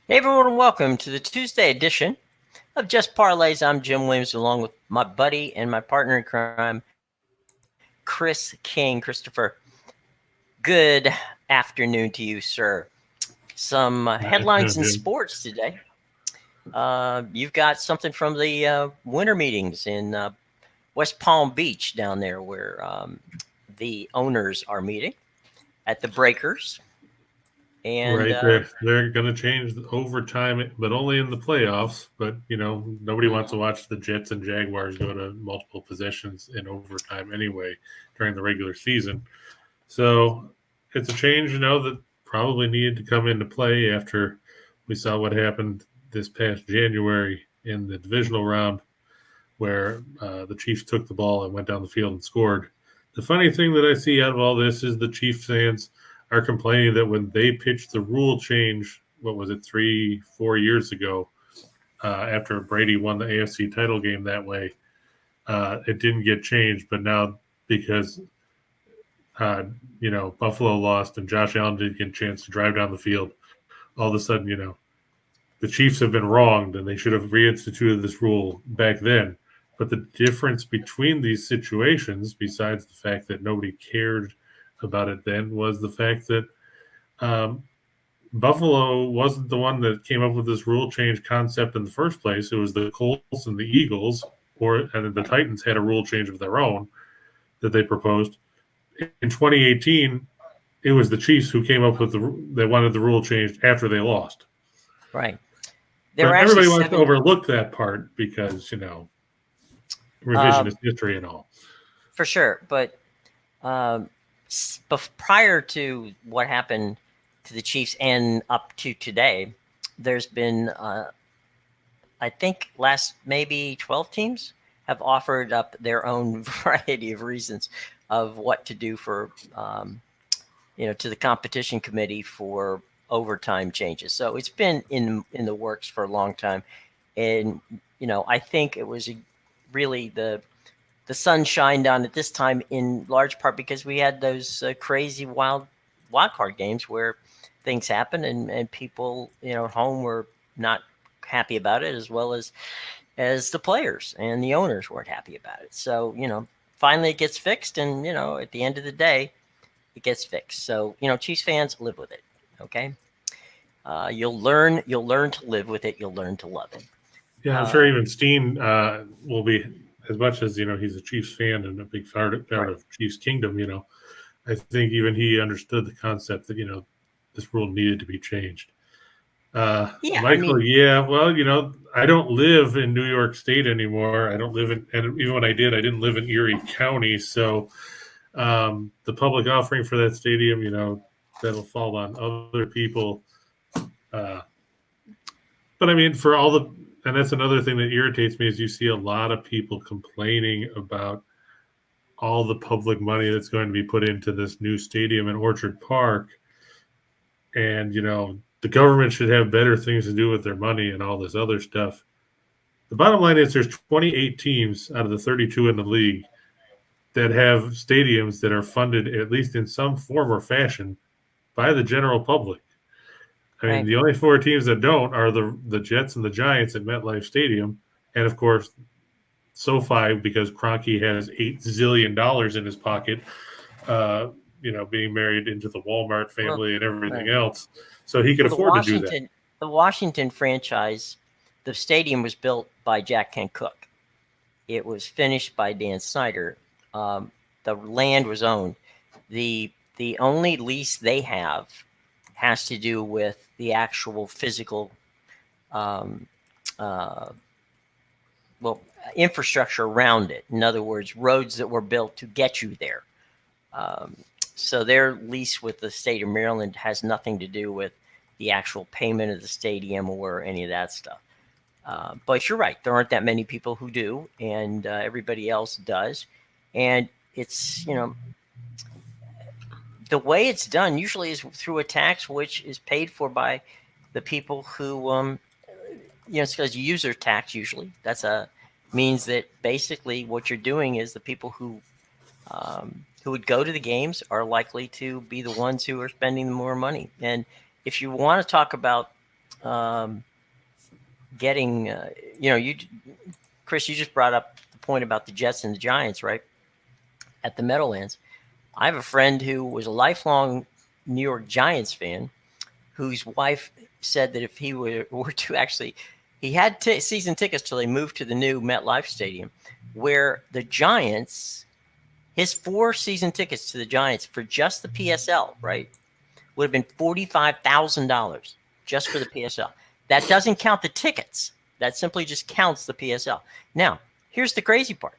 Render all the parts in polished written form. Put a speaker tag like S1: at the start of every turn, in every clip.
S1: Hey everyone, and welcome to the Tuesday edition of Just Parlays. I'm Jim Williams, along with my buddy and my partner in crime, Chris King. Christopher, good afternoon to you, sir. Some headlines in
S2: Jim.
S1: sports today. You've got something from the winter meetings in West Palm Beach down there, where the owners are meeting at the Breakers. And
S2: Right, they're going to change the overtime, but only in the playoffs. But nobody wants to watch the Jets and Jaguars go to multiple possessions in overtime anyway during the regular season. So it's a change, that probably needed to come into play after we saw what happened this past January in the divisional round, where the Chiefs took the ball and went down the field and scored. The funny thing that I see out of all this is the Chiefs fans are complaining that when they pitched the rule change, what was it, 3-4 years ago, after Brady won the AFC title game that way, it didn't get changed. But now, because Buffalo lost and Josh Allen didn't get a chance to drive down the field, all of a sudden, the Chiefs have been wronged and they should have reinstituted this rule back then. But the difference between these situations, besides the fact that nobody cared about it then, was the fact that Buffalo wasn't the one that came up with this rule change concept in the first place. It was the Colts and the Eagles, and the Titans had a rule change of their own that they proposed. In 2018, it was the Chiefs who came up with they wanted the rule changed after they lost.
S1: right.
S2: But everybody wants to overlook that part because, revisionist history and all.
S1: For sure. But prior to what happened to the Chiefs and up to today, there's been, I think, last maybe 12 teams have offered up their own variety of reasons of what to do for, to the competition committee for overtime changes. So it's been in the works for a long time. And, I think it was really the sun shined on at this time in large part because we had those crazy wild card games where things happen and people, at home were not happy about it, as well as the players and the owners weren't happy about it. So, finally it gets fixed, and, at the end of the day, it gets fixed. So, Chiefs fans, live with it. Okay. You'll learn to live with it. You'll learn to love it.
S2: Yeah, I'm sure even Steen will be, as much as he's a Chiefs fan and a big part of Chiefs Kingdom. I think even he understood the concept that this rule needed to be changed. Michael, I don't live in New York State anymore. I don't live in, and even when I didn't live in Erie County. So the public offering for that stadium, that'll fall on other people. But I mean, for all the, and that's another thing that irritates me, is you see a lot of people complaining about all the public money that's going to be put into this new stadium in Orchard Park. And, the government should have better things to do with their money and all this other stuff. The bottom line is there's 28 teams out of the 32 in the league that have stadiums that are funded, at least in some form or fashion, by the general public. I mean, the only 4 teams that don't are the Jets and the Giants at MetLife Stadium. And, of course, SoFi, because Kroenke has $8 zillion in his pocket, being married into the Walmart family and everything else. So he could afford to do that.
S1: The Washington franchise, the stadium was built by Jack Kent Cooke. It was finished by Dan Snyder. The land was owned. The only lease they have has to do with the actual physical infrastructure around it. In other words, roads that were built to get you there. So their lease with the state of Maryland has nothing to do with the actual payment of the stadium or any of that stuff. But you're right. There aren't that many people who do, and everybody else does. And it's, the way it's done usually is through a tax which is paid for by the people who, it's because user tax usually. That's means that basically what you're doing is the people who would go to the games are likely to be the ones who are spending more money. And if you want to talk about getting, Chris, you just brought up the point about the Jets and the Giants, right? At the Meadowlands. I have a friend who was a lifelong New York Giants fan whose wife said that if he were to actually, he had season tickets till they moved to the new MetLife Stadium, where the Giants, his 4 season tickets to the Giants for just the PSL, right, would have been $45,000 just for the PSL. That doesn't count the tickets. That simply just counts the PSL. Now, here's the crazy part.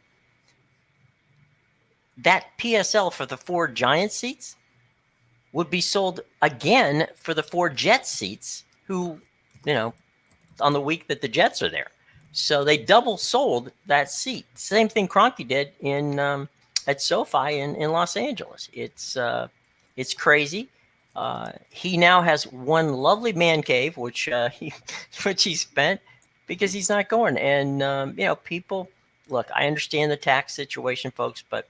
S1: That PSL for the 4 Giants seats would be sold again for the 4 Jets seats who, on the week that the Jets are there. So they double sold that seat. Same thing Kroenke did in at SoFi in Los Angeles. It's crazy. He now has one lovely man cave, which he spent because he's not going. And people, look, I understand the tax situation, folks, but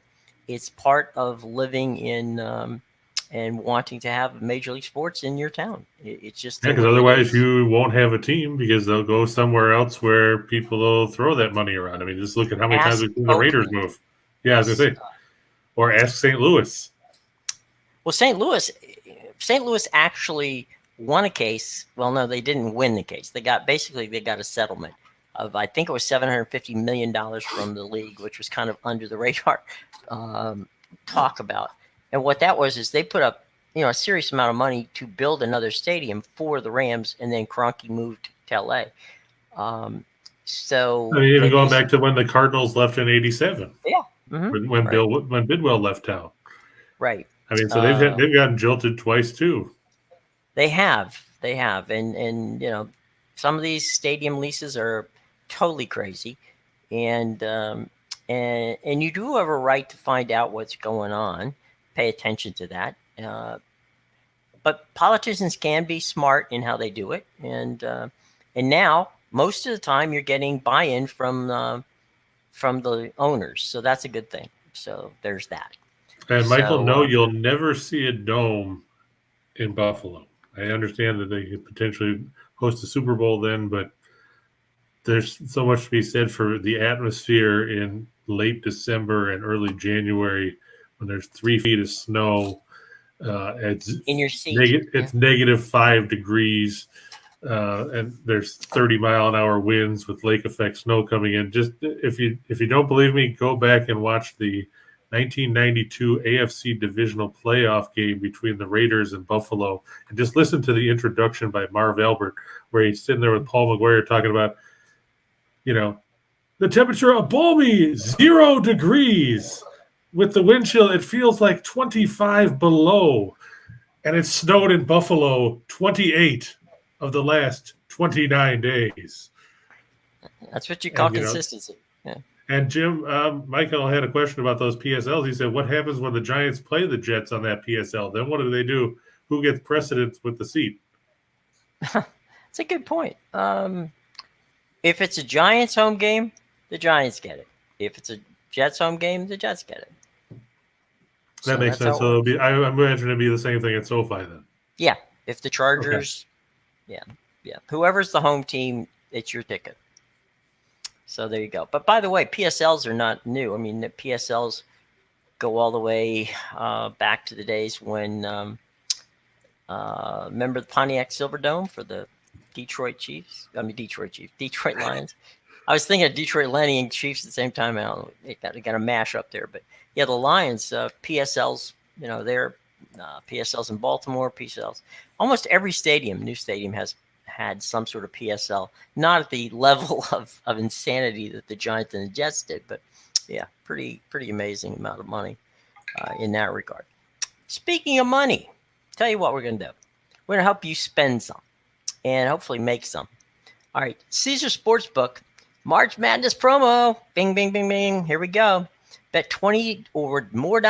S1: it's part of living in and wanting to have Major League Sports in your town. It's just
S2: because otherwise you won't have a team because they'll go somewhere else where people will throw that money around. I mean, just look at how many times we've seen the Raiders move. Yeah, yes. I was going to say. Or ask St. Louis.
S1: Well, St. Louis actually won a case. Well, no, they didn't win the case. They got a settlement of, I think it was $750 million from the league, which was kind of under the radar talk about. And what that was is they put up, a serious amount of money to build another stadium for the Rams, and then Kroenke moved to LA. So
S2: I mean, even going back to when the Cardinals left in '87.
S1: Yeah.
S2: Mm-hmm. When Bidwell left town.
S1: Right.
S2: I mean, so they've gotten jilted twice too.
S1: They have, and some of these stadium leases are totally crazy, and you do have a right to find out what's going on, pay attention to that. But politicians can be smart in how they do it, and now most of the time you're getting buy-in from the owners, so that's a good thing. So there's that.
S2: And Michael, no, you'll never see a dome in Buffalo. I understand that they could potentially host a Super Bowl then, but there's so much to be said for the atmosphere in late December and early January when there's 3 feet of snow. It's
S1: in your seat.
S2: It's negative 5 degrees, and there's 30-mile-an-hour winds with lake effect snow coming in. Just if you don't believe me, go back and watch the 1992 AFC divisional playoff game between the Raiders and Buffalo, and just listen to the introduction by Marv Albert, where he's sitting there with Paul McGuire talking about, the temperature of balmy 0 degrees. With the wind chill, it feels like 25 below, and it snowed in Buffalo 28 of the last 29 days.
S1: That's what you call consistency. Yeah.
S2: And Jim, Michael had a question about those PSLs. He said, what happens when the Giants play the Jets on that PSL? Then what do they do? Who gets precedence with the seat?
S1: That's a good point. If it's a Giants home game, the Giants get it. If it's a Jets home game, the Jets get it.
S2: That makes sense. So it'll be, I imagine it'd be the same thing at SoFi then.
S1: Yeah. If the Chargers, yeah. Whoever's the home team, it's your ticket. So there you go. But by the way, PSLs are not new. I mean, the PSLs go all the way back to the days when, remember the Pontiac Silverdome for the Detroit Lions. I was thinking of Detroit Lenny and Chiefs at the same time. They got a mash up there. But yeah, the Lions, PSLs, they're PSLs in Baltimore, PSLs. Almost every new stadium has had some sort of PSL, not at the level of insanity that the Giants and the Jets did, but yeah, pretty amazing amount of money in that regard. Speaking of money, tell you what we're going to do. We're going to help you spend some and hopefully make some. All right, Caesar Sportsbook, March Madness promo. Bing, bing, bing, bing. Here we go. Bet $20 or more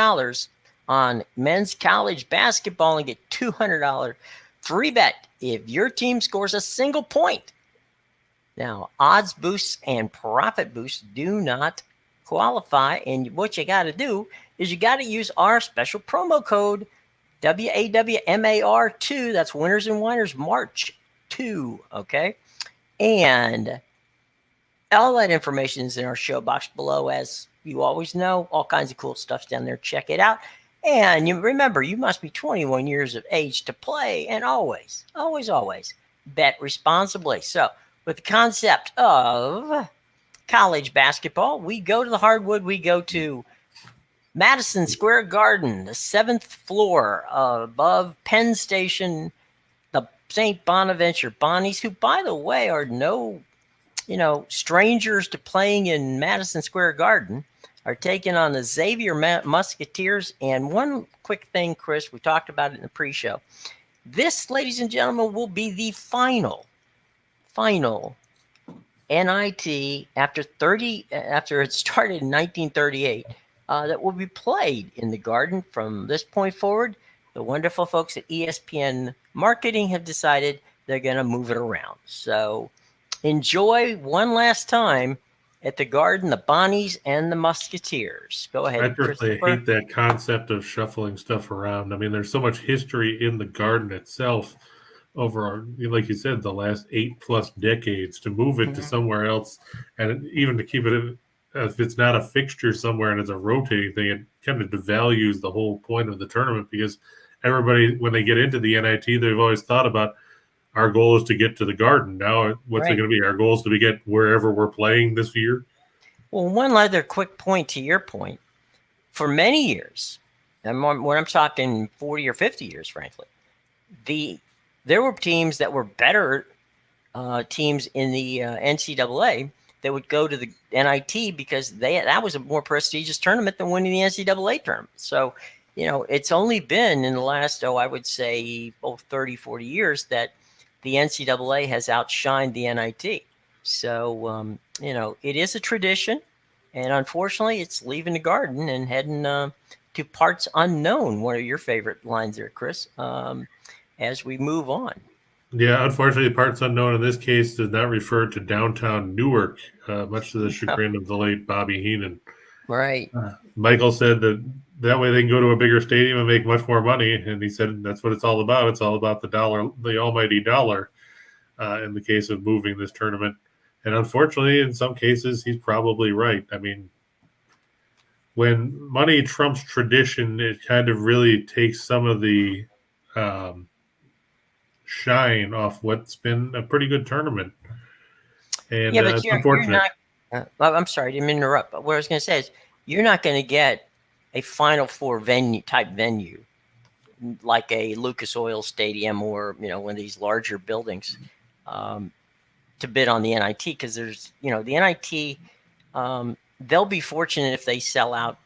S1: on men's college basketball and get $200 free bet if your team scores a single point. Now, odds boosts and profit boosts do not qualify, and what you got to do is you got to use our special promo code WAWMAR2. That's Winners and Winers March 2. Okay. And all that information is in our show box below. As you always know, all kinds of cool stuff's down there. Check it out. And you remember, you must be 21 years of age to play, and always, always, always bet responsibly. So, with the concept of college basketball, we go to the hardwood. We go to Madison Square Garden, the 7th floor above Penn Station, the St. Bonaventure Bonnies, who, by the way, are no strangers to playing in Madison Square Garden, are taking on the Xavier Musketeers. And one quick thing, Chris, we talked about it in the pre-show. This, ladies and gentlemen, will be the final NIT after it started in 1938 that will be played in the Garden from this point forward. The wonderful folks at ESPN Marketing have decided they're going to move it around. So enjoy one last time at the Garden, the Bonnies and the Musketeers. Go ahead,
S2: I personally
S1: Christopher.
S2: hate that concept of shuffling stuff around. I mean, there's so much history in the Garden itself over, like you said, the last 8+ decades. To move it to somewhere else, and even to keep it, if it's not a fixture somewhere and it's a rotating thing, it kind of devalues the whole point of the tournament, because everybody, when they get into the NIT, they've always thought about, our goal is to get to the Garden. Now, what's it going to be? Our goal is to get wherever we're playing this year.
S1: Well, one other quick point to your point. For many years, and when I'm talking 40 or 50 years, frankly, there were teams that were better teams in the NCAA that would go to the NIT because that was a more prestigious tournament than winning the NCAA tournament. So, it's only been in the last, I would say, 30, 40 years that the NCAA has outshined the NIT. So, it is a tradition. And unfortunately, it's leaving the Garden and heading to parts unknown. What are your favorite lines there, Chris, as we move on?
S2: Yeah, unfortunately, parts unknown in this case does not refer to downtown Newark, much to the chagrin of the late Bobby Heenan.
S1: Right.
S2: Michael said that way they can go to a bigger stadium and make much more money. And he said that's what it's all about. It's all about the dollar, the almighty dollar, in the case of moving this tournament. And unfortunately, in some cases, he's probably right. I mean, when money trumps tradition, it kind of really takes some of the shine off what's been a pretty good tournament. And
S1: but
S2: it's
S1: you're
S2: unfortunate.
S1: not. I'm sorry, I didn't mean to interrupt. But what I was going to say is, you're not going to get a Final Four venue like a Lucas Oil Stadium or one of these larger buildings to bid on the NIT, because there's the NIT. They'll be fortunate if they sell out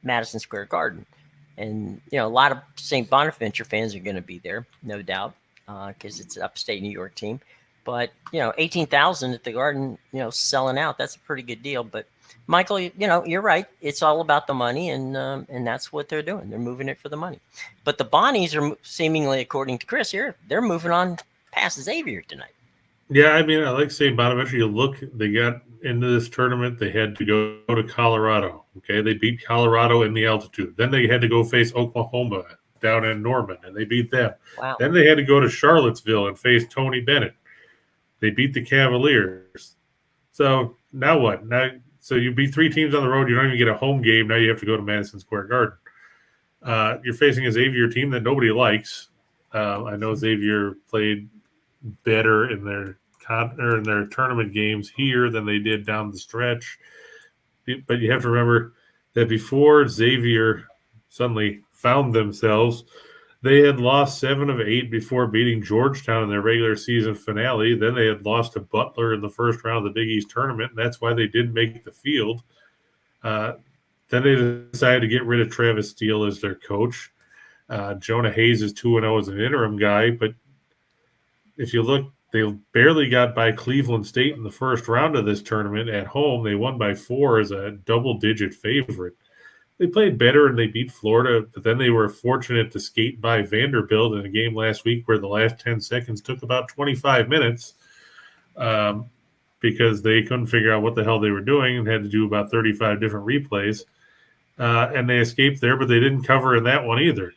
S1: Madison Square Garden, and a lot of St. Bonaventure fans are going to be there, no doubt, because it's an upstate New York team. But 18,000 at the Garden, selling out, that's a pretty good deal. But Michael, you're right. It's all about the money, and that's what they're doing. They're moving it for the money. But the Bonnies are seemingly, according to Chris here, they're moving on past Xavier tonight.
S2: Yeah, I mean, I like St. Bonaventure. They got into this tournament. They had to go to Colorado. Okay, they beat Colorado in the altitude. Then they had to go face Oklahoma down in Norman, and they beat them.
S1: Wow.
S2: Then they had to go to Charlottesville and face Tony Bennett. They beat the Cavaliers. So now what? So you beat 3 teams on the road. You don't even get a home game. Now you have to go to Madison Square Garden. You're facing a Xavier team that nobody likes. I know Xavier played better in their tournament games here than they did down the stretch. But you have to remember that before Xavier suddenly found themselves, they had lost 7 of 8 before beating Georgetown in their regular season finale. Then they had lost to Butler in the first round of the Big East tournament, and that's why they didn't make the field. Then they decided to get rid of Travis Steele as their coach. Jonah Hayes is 2-0 as an interim guy, but if you look, they barely got by Cleveland State in the first round of this tournament at home. They won by 4 as a double-digit favorite. They played better and they beat Florida, but then they were fortunate to skate by Vanderbilt in a game last week where the last 10 seconds took about 25 minutes because they couldn't figure out what the hell they were doing and had to do about 35 different replays. And they escaped there, but they didn't cover in that one either.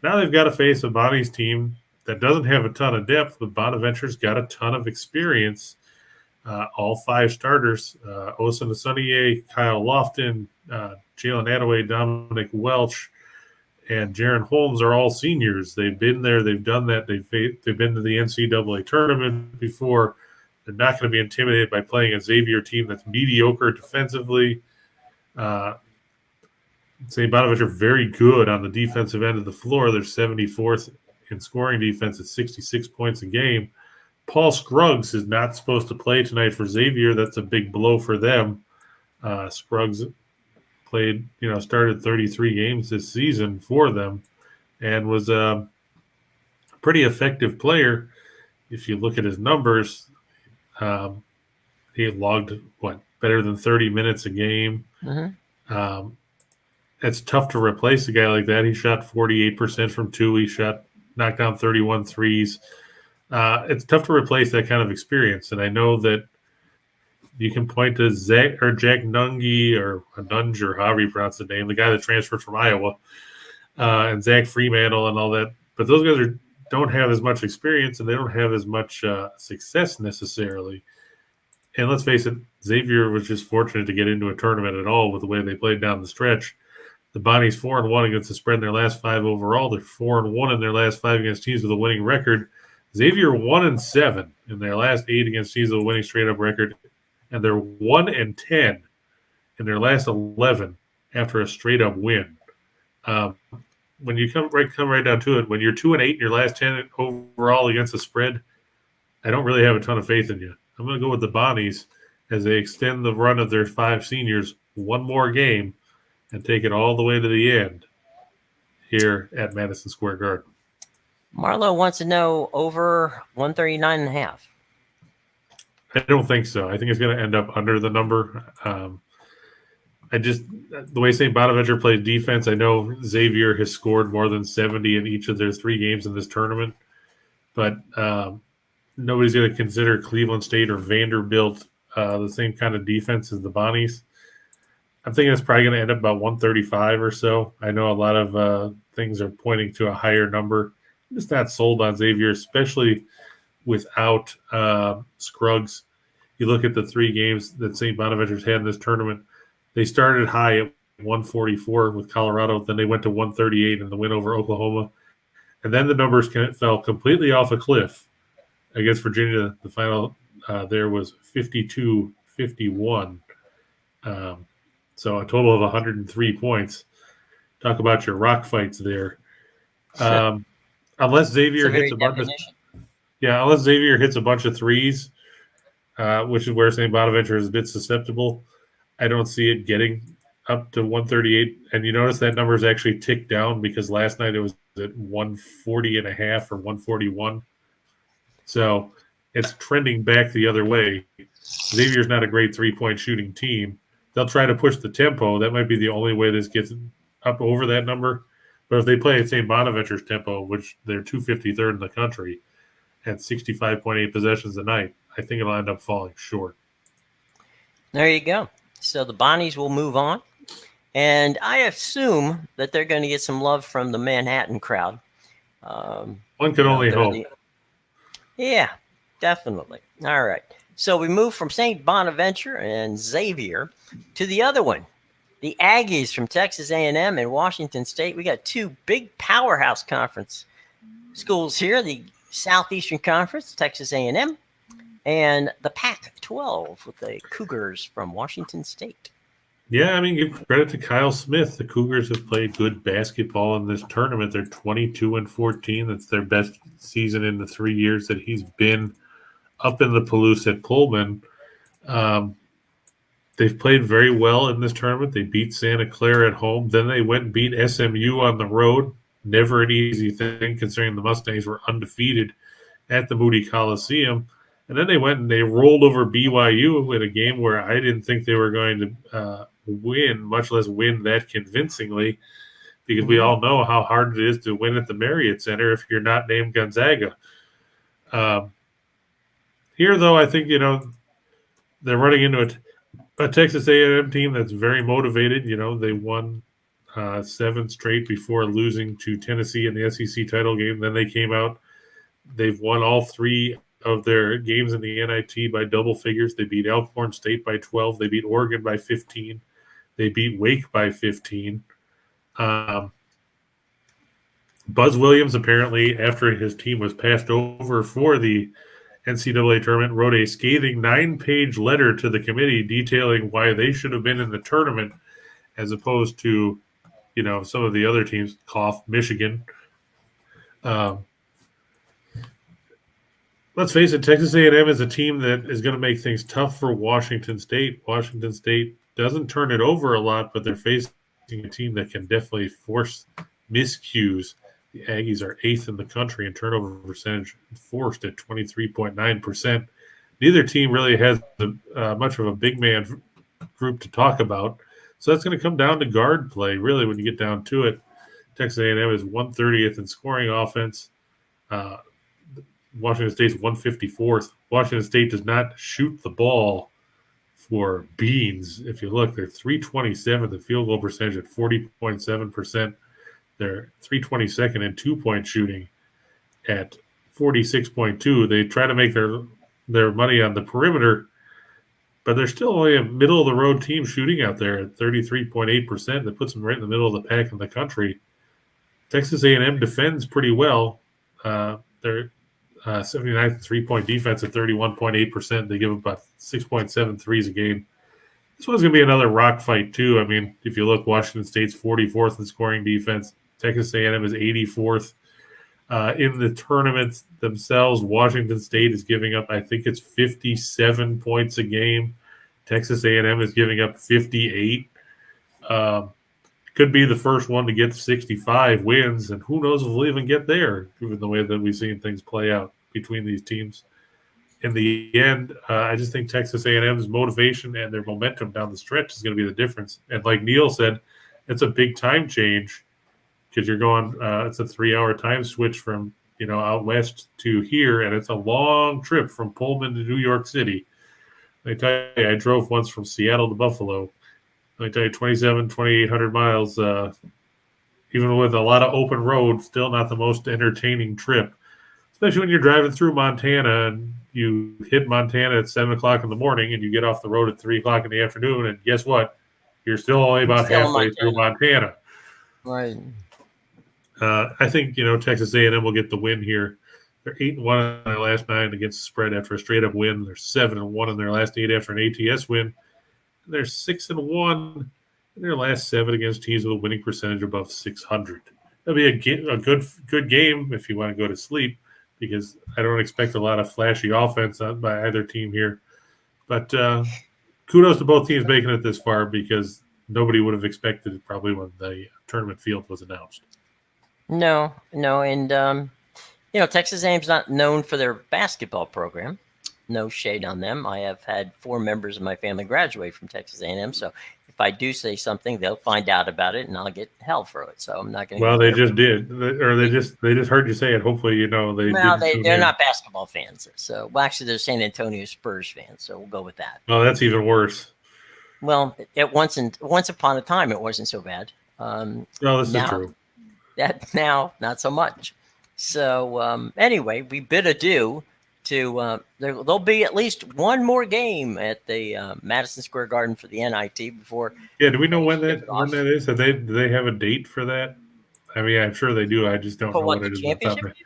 S2: Now they've got to face a Bonnie's team that doesn't have a ton of depth, but Bonaventure's got a ton of experience. All 5 starters, Osa Nasuniye, Kyle Lofton, Jalen Attaway, Dominic Welch, and Jaron Holmes are all seniors. They've been there. They've done that. They've been to the NCAA tournament before. They're not going to be intimidated by playing a Xavier team that's mediocre defensively. St. Bonaventure very good on the defensive end of the floor. They're 74th in scoring defense at 66 points a game. Paul Scruggs is not supposed to play tonight for Xavier. That's a big blow for them. Scruggs started 33 games this season for them and was a pretty effective player. If you look at his numbers, he logged, better than 30 minutes a game.
S1: Mm-hmm.
S2: It's tough to replace a guy like that. He shot 48% from 2. He knocked down 31 threes. It's tough to replace that kind of experience. And I know that you can point to Jack Nunge or Nunge or however you pronounce the name, the guy that transferred from Iowa, and Zach Freemantle and all that. But those guys don't have as much experience and they don't have as much success necessarily. And let's face it, Xavier was just fortunate to get into a tournament at all with the way they played down the stretch. The Bonnies 4-1 against the spread in their last 5 overall. They're 4-1 in their last 5 against teams with a winning record. Xavier 1-7 in their last 8 against teams with a winning straight-up record, and they're 1-10 in their last 11 after a straight-up win. When you come right down to it, when you're 2-8 in your last 10 overall against the spread, I don't really have a ton of faith in you. I'm going to go with the Bonnies as they extend the run of their 5 seniors one more game and take it all the way to the end here at Madison Square Garden.
S1: Marlo wants to know over 139.5.
S2: I don't think so. I think it's going to end up under the number. The way St. Bonaventure plays defense, I know Xavier has scored more than 70 in each of their 3 games in this tournament, but nobody's going to consider Cleveland State or Vanderbilt the same kind of defense as the Bonnies. I'm thinking it's probably going to end up about 135 or so. I know a lot of things are pointing to a higher number. I'm just not sold on Xavier, especially without Scruggs. You look at the 3 games that St. Bonaventure's had in this tournament. They started high at 144 with Colorado. Then they went to 138 in the win over Oklahoma. And then the numbers fell completely off a cliff against Virginia. The final there was 52-51. So a total of 103 points. Talk about your rock fights there. Unless Xavier hits a bunch of threes, which is where St. Bonaventure is a bit susceptible, I don't see it getting up to 138. And you notice that number is actually ticked down because last night it was at 140.5 or 141. So it's trending back the other way. Xavier's not a great 3-point shooting team. They'll try to push the tempo. That might be the only way this gets up over that number. But if they play at St. Bonaventure's tempo, which they're 253rd in the country at 65.8 possessions a night, I think it'll end up falling short.
S1: There you go. So the Bonnies will move on. And I assume that they're going to get some love from the Manhattan crowd.
S2: One can only hope.
S1: Yeah, definitely. All right. So we move from St. Bonaventure and Xavier to the other one, the Aggies from Texas A&M and Washington State. We got 2 big powerhouse conference schools here, the Southeastern Conference, Texas A&M, and the Pac-12 with the Cougars from Washington State.
S2: Yeah, I mean, give credit to Kyle Smith. The Cougars have played good basketball in this tournament. They're 22-14. That's their best season in the 3 years that he's been up in the Palouse at Pullman. They've played very well in this tournament. They beat Santa Clara at home. Then they went and beat SMU on the road. Never an easy thing considering the Mustangs were undefeated at the Moody Coliseum. And then they went and they rolled over BYU in a game where I didn't think they were going to win, much less win that convincingly, because we all know how hard it is to win at the Marriott Center if you're not named Gonzaga. Here, though, I think, they're running into a Texas A&M team that's very motivated. They won 7 straight before losing to Tennessee in the SEC title game. Then they came out They've won all 3 of their games in the NIT by double figures. They beat Elkhorn State by 12. They beat Oregon by 15. They beat Wake by 15. Buzz Williams, apparently, after his team was passed over for the NCAA tournament, wrote a scathing 9-page letter to the committee detailing why they should have been in the tournament as opposed to, some of the other teams, cough, Michigan. Let's face it, Texas A&M is a team that is going to make things tough for Washington State. Washington State doesn't turn it over a lot, but they're facing a team that can definitely force miscues. The Aggies are 8th in the country in turnover percentage, forced at 23.9%. Neither team really has much of a big man group to talk about. So that's going to come down to guard play, really, when you get down to it. Texas A&M is 130th in scoring offense. Washington State's 154th. Washington State does not shoot the ball for beans. If you look, they're 327th in field goal percentage at 40.7%. They're 322nd in two-point shooting at 46.2. They try to make their money on the perimeter, but they're still only a middle-of-the-road team shooting out there at 33.8%. That puts them right in the middle of the pack in the country. Texas A&M defends pretty well. They're 79th three-point defense at 31.8%. They give about 6.7 threes a game. This one's going to be another rock fight, too. I mean, if you look, Washington State's 44th in scoring defense. Texas A&M is 84th. In the tournaments themselves, Washington State is giving up, I think it's 57 points a game. Texas A&M is giving up 58. Could be the first one to get 65 wins, and who knows if we'll even get there, given the way that we've seen things play out between these teams. In the end, I just think Texas A&M's motivation and their momentum down the stretch is going to be the difference. And like Neil said, it's a big time change because you're going it's a 3-hour time switch from out west to here, and it's a long trip from Pullman to New York City. Let me tell you, I drove once from Seattle to Buffalo. Let me tell you, 2,800 miles, even with a lot of open road, still not the most entertaining trip, especially when you're driving through Montana and you hit Montana at 7 o'clock in the morning and you get off the road at 3 o'clock in the afternoon. And guess what? You're still only about halfway through Montana.
S1: Right.
S2: I think, Texas A&M will get the win here. They're 8-1 in their last 9 against the spread after a straight-up win. They're 7-1 in their last 8 after an ATS win. They're 6-1 in their last 7 against teams with a winning percentage above 600. That'll be a good game if you want to go to sleep, because I don't expect a lot of flashy offense by either team here. But kudos to both teams making it this far, because nobody would have expected it probably when the tournament field was announced.
S1: No, and Texas A&M's not known for their basketball program. No shade on them. I have had 4 members of my family graduate from Texas A&M, so if I do say something, they'll find out about it, and I'll get hell for it. So I'm not going to.
S2: Well, they just did, or they just heard you say it. Hopefully, they're
S1: not basketball fans. So, actually, they're San Antonio Spurs fans. So we'll go with that.
S2: Oh, that's even worse.
S1: Well, once upon a time, it wasn't so bad.
S2: No, this is true.
S1: Now, not so much. So anyway, we bid adieu to there'll be at least one more game at the Madison Square Garden for the NIT before.
S2: Yeah, do we know when that is? Do they have a date for that? I mean, I'm sure they do. I just don't know what it is off the top of my head.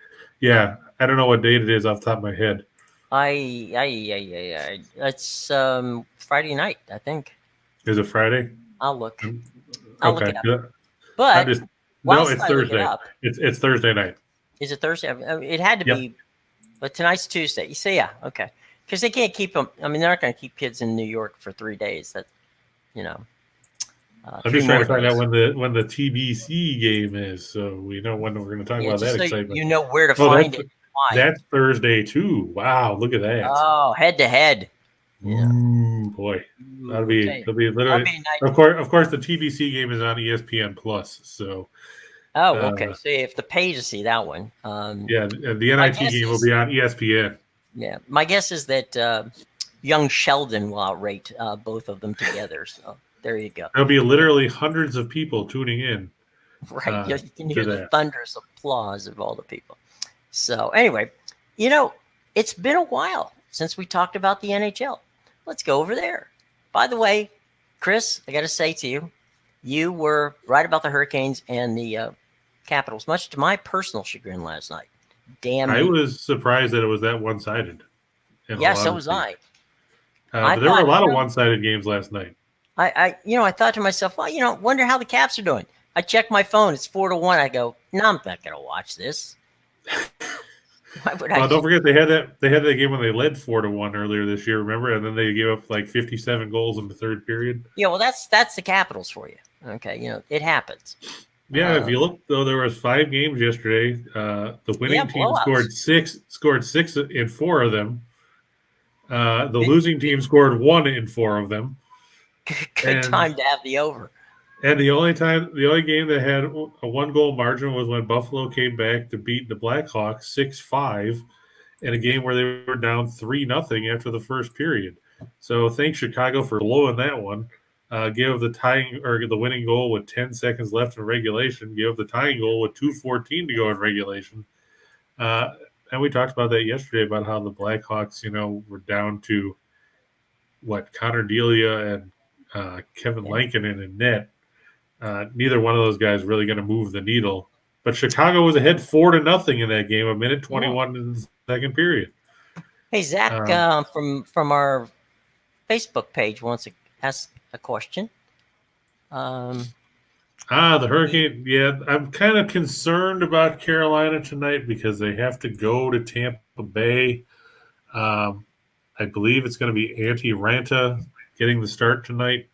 S2: Yeah, I don't know what date it is off the top of my head.
S1: It's Friday night, I think.
S2: Is it Friday?
S1: I'll look.
S2: I'll
S1: look it up.
S2: But it's Thursday. It's Thursday night.
S1: Is it Thursday? It had to be, but tonight's Tuesday. You say, yeah, okay, because they can't keep them. I mean, they're not going to keep kids in New York for 3 days. That,
S2: I'm just trying to find out when the TBC game is, so we know when we're going to talk about that excitement.
S1: You know where to find it. Why?
S2: That's Thursday too. Wow, look at that.
S1: Oh, head to head.
S2: Yeah. Ooh, boy, that'll be literally. Of course, the TBC game is on ESPN Plus. So.
S1: Oh, okay. So you have to pay to see that one.
S2: Yeah, the NIT game will be on ESPN.
S1: Yeah, my guess is that young Sheldon will outrate both of them together. So there you go.
S2: There'll be literally hundreds of people tuning in.
S1: Right, you can hear the thunderous applause of all the people. So anyway, You know, it's been a while since we talked about the NHL. Let's go over there. By the way, Chris, I got to say to you, you were right about the Hurricanes and the Capitals, much to my personal chagrin last night. Damn
S2: I
S1: me.
S2: was surprised that it was that one-sided. In
S1: Yeah,
S2: all
S1: so was
S2: honesty,
S1: I. I
S2: but there were a
S1: thought,
S2: lot of one-sided games last night.
S1: I thought to myself, well, wonder how the Caps are doing. I check my phone; it's 4-1. I go, no, I'm not gonna watch this. Why would I?
S2: Well, don't forget they had that game when they led 4-1 earlier this year. Remember, and then they gave up like 57 goals in the third period.
S1: Yeah, well, that's the Capitals for you. Okay, it happens.
S2: Yeah, if you look though, there was 5 games yesterday. The winning team
S1: blowouts.
S2: scored 6 in 4 of them. The
S1: Big,
S2: losing team scored 1 in 4 of them.
S1: good time to have the over.
S2: And the only game that had a 1-goal margin was when Buffalo came back to beat the Blackhawks 6-5 in a game where they were down 3-0 after the first period. So thanks Chicago for blowing that one. Give the tying or the winning goal with 10 seconds left in regulation. Give the tying goal with 2:14 to go in regulation. And we talked about that yesterday about how the Blackhawks, were down to Connor Delia and Kevin Lankinen in net. Neither one of those guys really going to move the needle. But Chicago was ahead 4-0 in that game, a minute 21 in the second period.
S1: Hey, Zach, from our Facebook page wants to ask a question.
S2: The Hurricane. Yeah, I'm kind of concerned about Carolina tonight because they have to go to Tampa Bay. I believe it's going to be Antti Ranta getting the start tonight,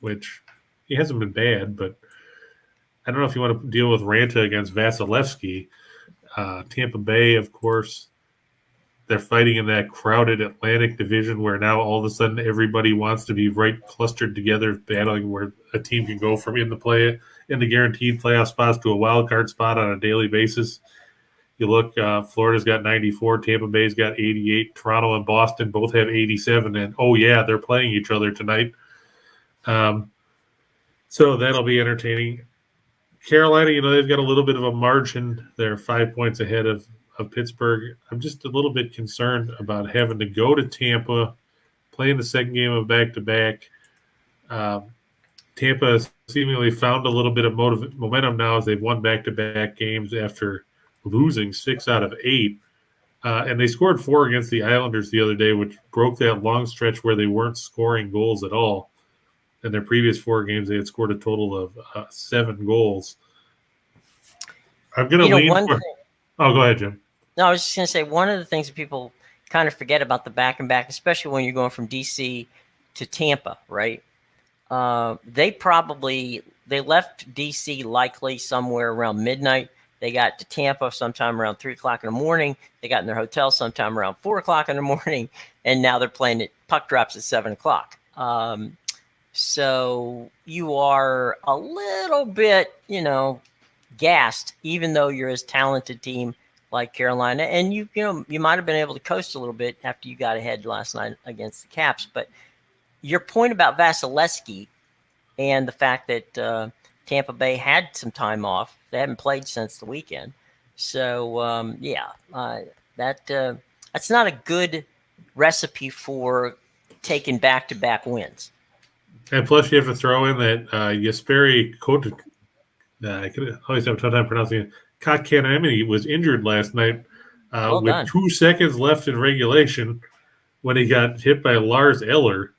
S2: which he hasn't been bad, but I don't know if you want to deal with Ranta against Vasilevsky. Tampa Bay, of course, they're fighting in that crowded Atlantic division where now all of a sudden everybody wants to be right clustered together, battling where a team can go from in the guaranteed playoff spots to a wild card spot on a daily basis. You look, Florida's got 94, Tampa Bay's got 88, Toronto and Boston both have 87, and oh yeah, they're playing each other tonight. So that'll be entertaining. Carolina, they've got a little bit of a margin. They're 5 points ahead of Pittsburgh. I'm just a little bit concerned about having to go to Tampa, playing the second game of back-to-back. Tampa seemingly found a little bit of momentum now as they've won back-to-back games after losing 6 out of 8. And they scored 4 against the Islanders the other day, which broke that long stretch where they weren't scoring goals at all. In their previous 4 games, they had scored a total of 7 goals. I'm going to lean for... Oh, go ahead, Jim.
S1: No, I was just going to say one of the things that people kind of forget about the back-and-back, especially when you're going from D.C. to Tampa, right? They left D.C. likely somewhere around midnight. They got to Tampa sometime around 3 o'clock in the morning. They got in their hotel sometime around 4 o'clock in the morning, and now they're playing it. Puck drops at 7 o'clock. So you are a little bit, gassed, even though you're as talented team like Carolina, and you might have been able to coast a little bit after you got ahead last night against the Caps. But your point about Vasilevsky and the fact that Tampa Bay had some time off, they haven't played since the weekend. So that's not a good recipe for taking back-to-back wins.
S2: And plus, you have to throw in that Jesperi Kotkaniemi, I could always have a tough time pronouncing it. Kotkaniemi was injured last night with 2 seconds left in regulation when he got hit by Lars Eller.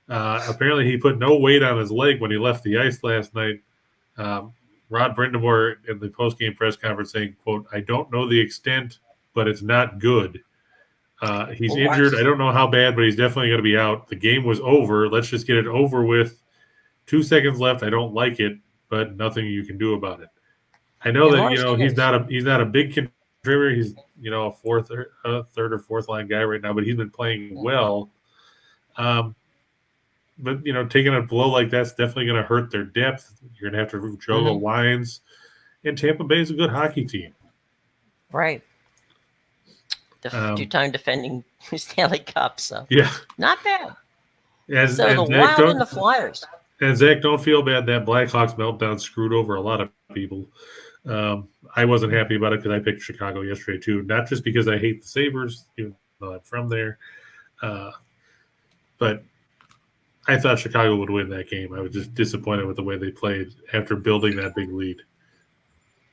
S2: Apparently, he put no weight on his leg when he left the ice last night. Rod Brindamore in the post-game press conference saying, quote, "I don't know the extent, but it's not good. He's injured. I don't know how bad, but he's definitely going to be out. The game was over. Let's just get it over with. 2 seconds left. I don't like it, but nothing you can do about it." I know that he's not a big contributor. He's a third or fourth line guy right now, but he's been playing well. But taking a blow like that's definitely going to hurt their depth. You're going to have to juggle lines, and Tampa Bay is a good hockey team.
S1: Right. Two-time defending Stanley Cup, so not bad.
S2: And
S1: the
S2: Zach,
S1: Wild and the Flyers.
S2: And Zach, don't feel bad. That Blackhawks meltdown screwed over a lot of people. I wasn't happy about it because I picked Chicago yesterday too. Not just because I hate the Sabres, even though I'm from there, uh, but I thought Chicago would win that game. I was just disappointed with the way they played after building that big lead.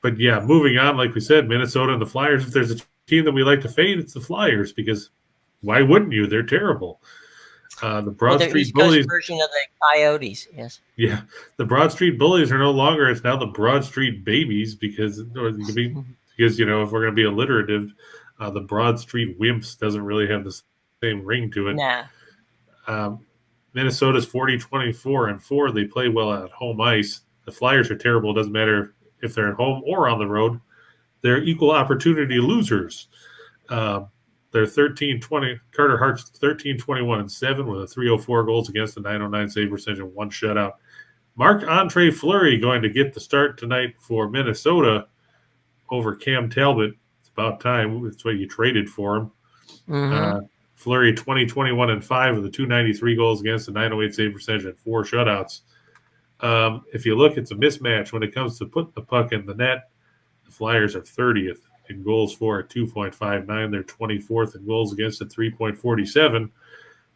S2: But yeah, moving on, like we said, Minnesota and the Flyers. If there's a team that we like to fade, it's the Flyers because why wouldn't you? They're terrible. The
S1: Well,
S2: Broad
S1: they're
S2: Street
S1: East Coast
S2: Bullies.
S1: version of the Coyotes. Yes.
S2: Yeah, the Broad Street Bullies are no longer. It's now the Broad Street Babies because if we're going to be alliterative, the Broad Street Wimps doesn't really have the same ring to it.
S1: Nah.
S2: Minnesota's 40-24-4. They play well at home ice. The Flyers are terrible. It doesn't matter if they're at home or on the road. They're equal opportunity losers. They're 13-20. Carter Hart's 13-21-7 with a 304 goals against, a 909 save percentage, and 1 shutout. Marc-Andre Fleury going to get the start tonight for Minnesota over Cam Talbot. It's about time. That's why you traded for him.
S1: Mm-hmm.
S2: Fleury 20-21-5 with a 293 goals against, a 908 save percentage, and 4 shutouts. If you look, it's a mismatch when it comes to putting the puck in the net. The Flyers are 30th in goals for at 2.59. They're 24th in goals against at 3.47.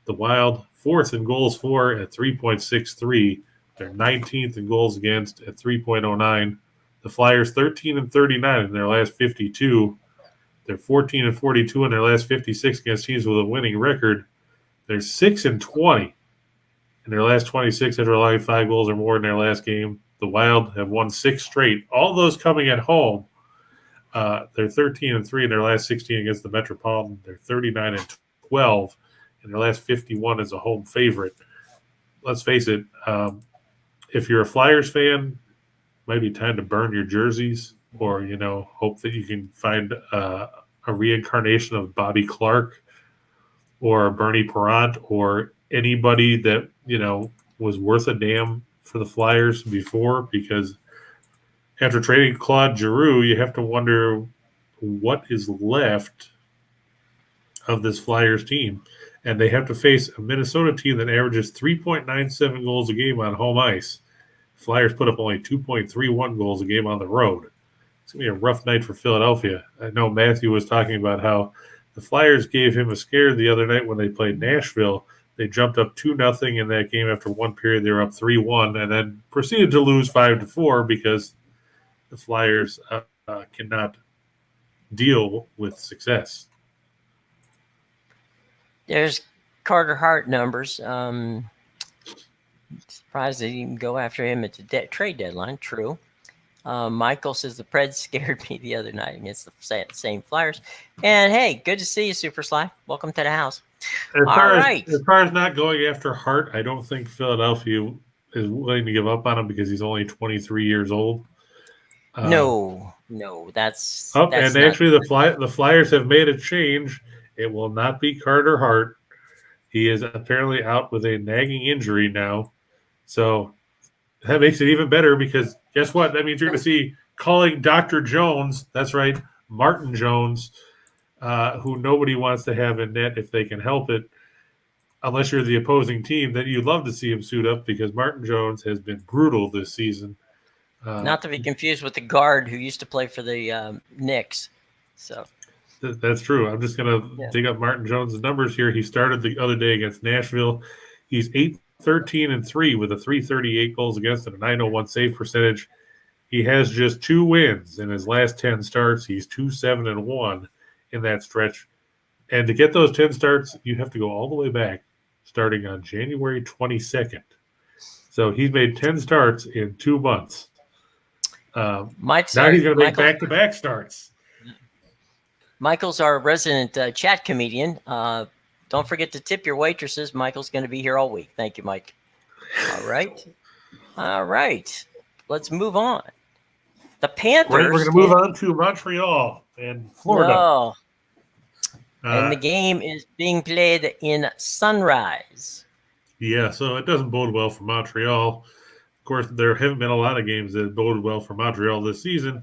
S2: The Wild 4th in goals for at 3.63. They're 19th in goals against at 3.09. The Flyers 13-39 in their last 52. They're 14-42 in their last 56 against teams with a winning record. They're 6-20 in their last 26 after allowing 5 goals or more in their last game. The Wild have won 6 straight, all those coming at home. They're 13-3 in their last 16 against the Metropolitan. They're 39-12 in their last 51 as a home favorite. Let's face it, if you're a Flyers fan, it might be time to burn your jerseys or, hope that you can find a reincarnation of Bobby Clark or Bernie Parent or anybody that, was worth a damn for the Flyers before, because after trading Claude Giroux, you have to wonder what is left of this Flyers team. And they have to face a Minnesota team that averages 3.97 goals a game on home ice. Flyers put up only 2.31 goals a game on the road. It's going to be a rough night for Philadelphia. I know Matthew was talking about how the Flyers gave him a scare the other night when they played Nashville. They jumped up 2-0 in that game after one period. They were up 3-1 and then proceeded to lose 5-4 because the Flyers cannot deal with success.
S1: There's Carter Hart numbers. Surprised they didn't go after him at the trade deadline. True. Michael says the Preds scared me the other night against the same Flyers. And hey, good to see you, Super Sly. Welcome to the house.
S2: As far as not going after Hart, I don't think Philadelphia is willing to give up on him because he's only 23 years old.
S1: No, that's
S2: and actually the Flyers have made a change. It will not be Carter Hart. He is apparently out with a nagging injury now. So that makes it even better because guess what? That means you're going to see calling Dr. Jones. That's right, Martin Jones, who nobody wants to have in net if they can help it, unless you're the opposing team. Then you'd love to see him suit up because Martin Jones has been brutal this season.
S1: Not to be confused with the guard who used to play for the Knicks. So
S2: that's true. I'm just going to dig up Martin Jones' numbers here. He started the other day against Nashville. He's 8-13-3 with a 338 goals against and a 901 save percentage. He has just 2 wins in his last 10 starts. He's 2-7-1 in that stretch. And to get those 10 starts, you have to go all the way back, starting on January 22nd. So he's made 10 starts in 2 months. Now he's going to make back-to-back starts.
S1: Michael's our resident chat comedian. Don't forget to tip your waitresses. Michael's going to be here all week. Thank you, Mike. All right. Let's move on. The Panthers.
S2: We're going to move on to Montreal and Florida.
S1: No. And the game is being played in Sunrise.
S2: Yeah, so it doesn't bode well for Montreal. Of course, there haven't been a lot of games that boded well for Montreal this season,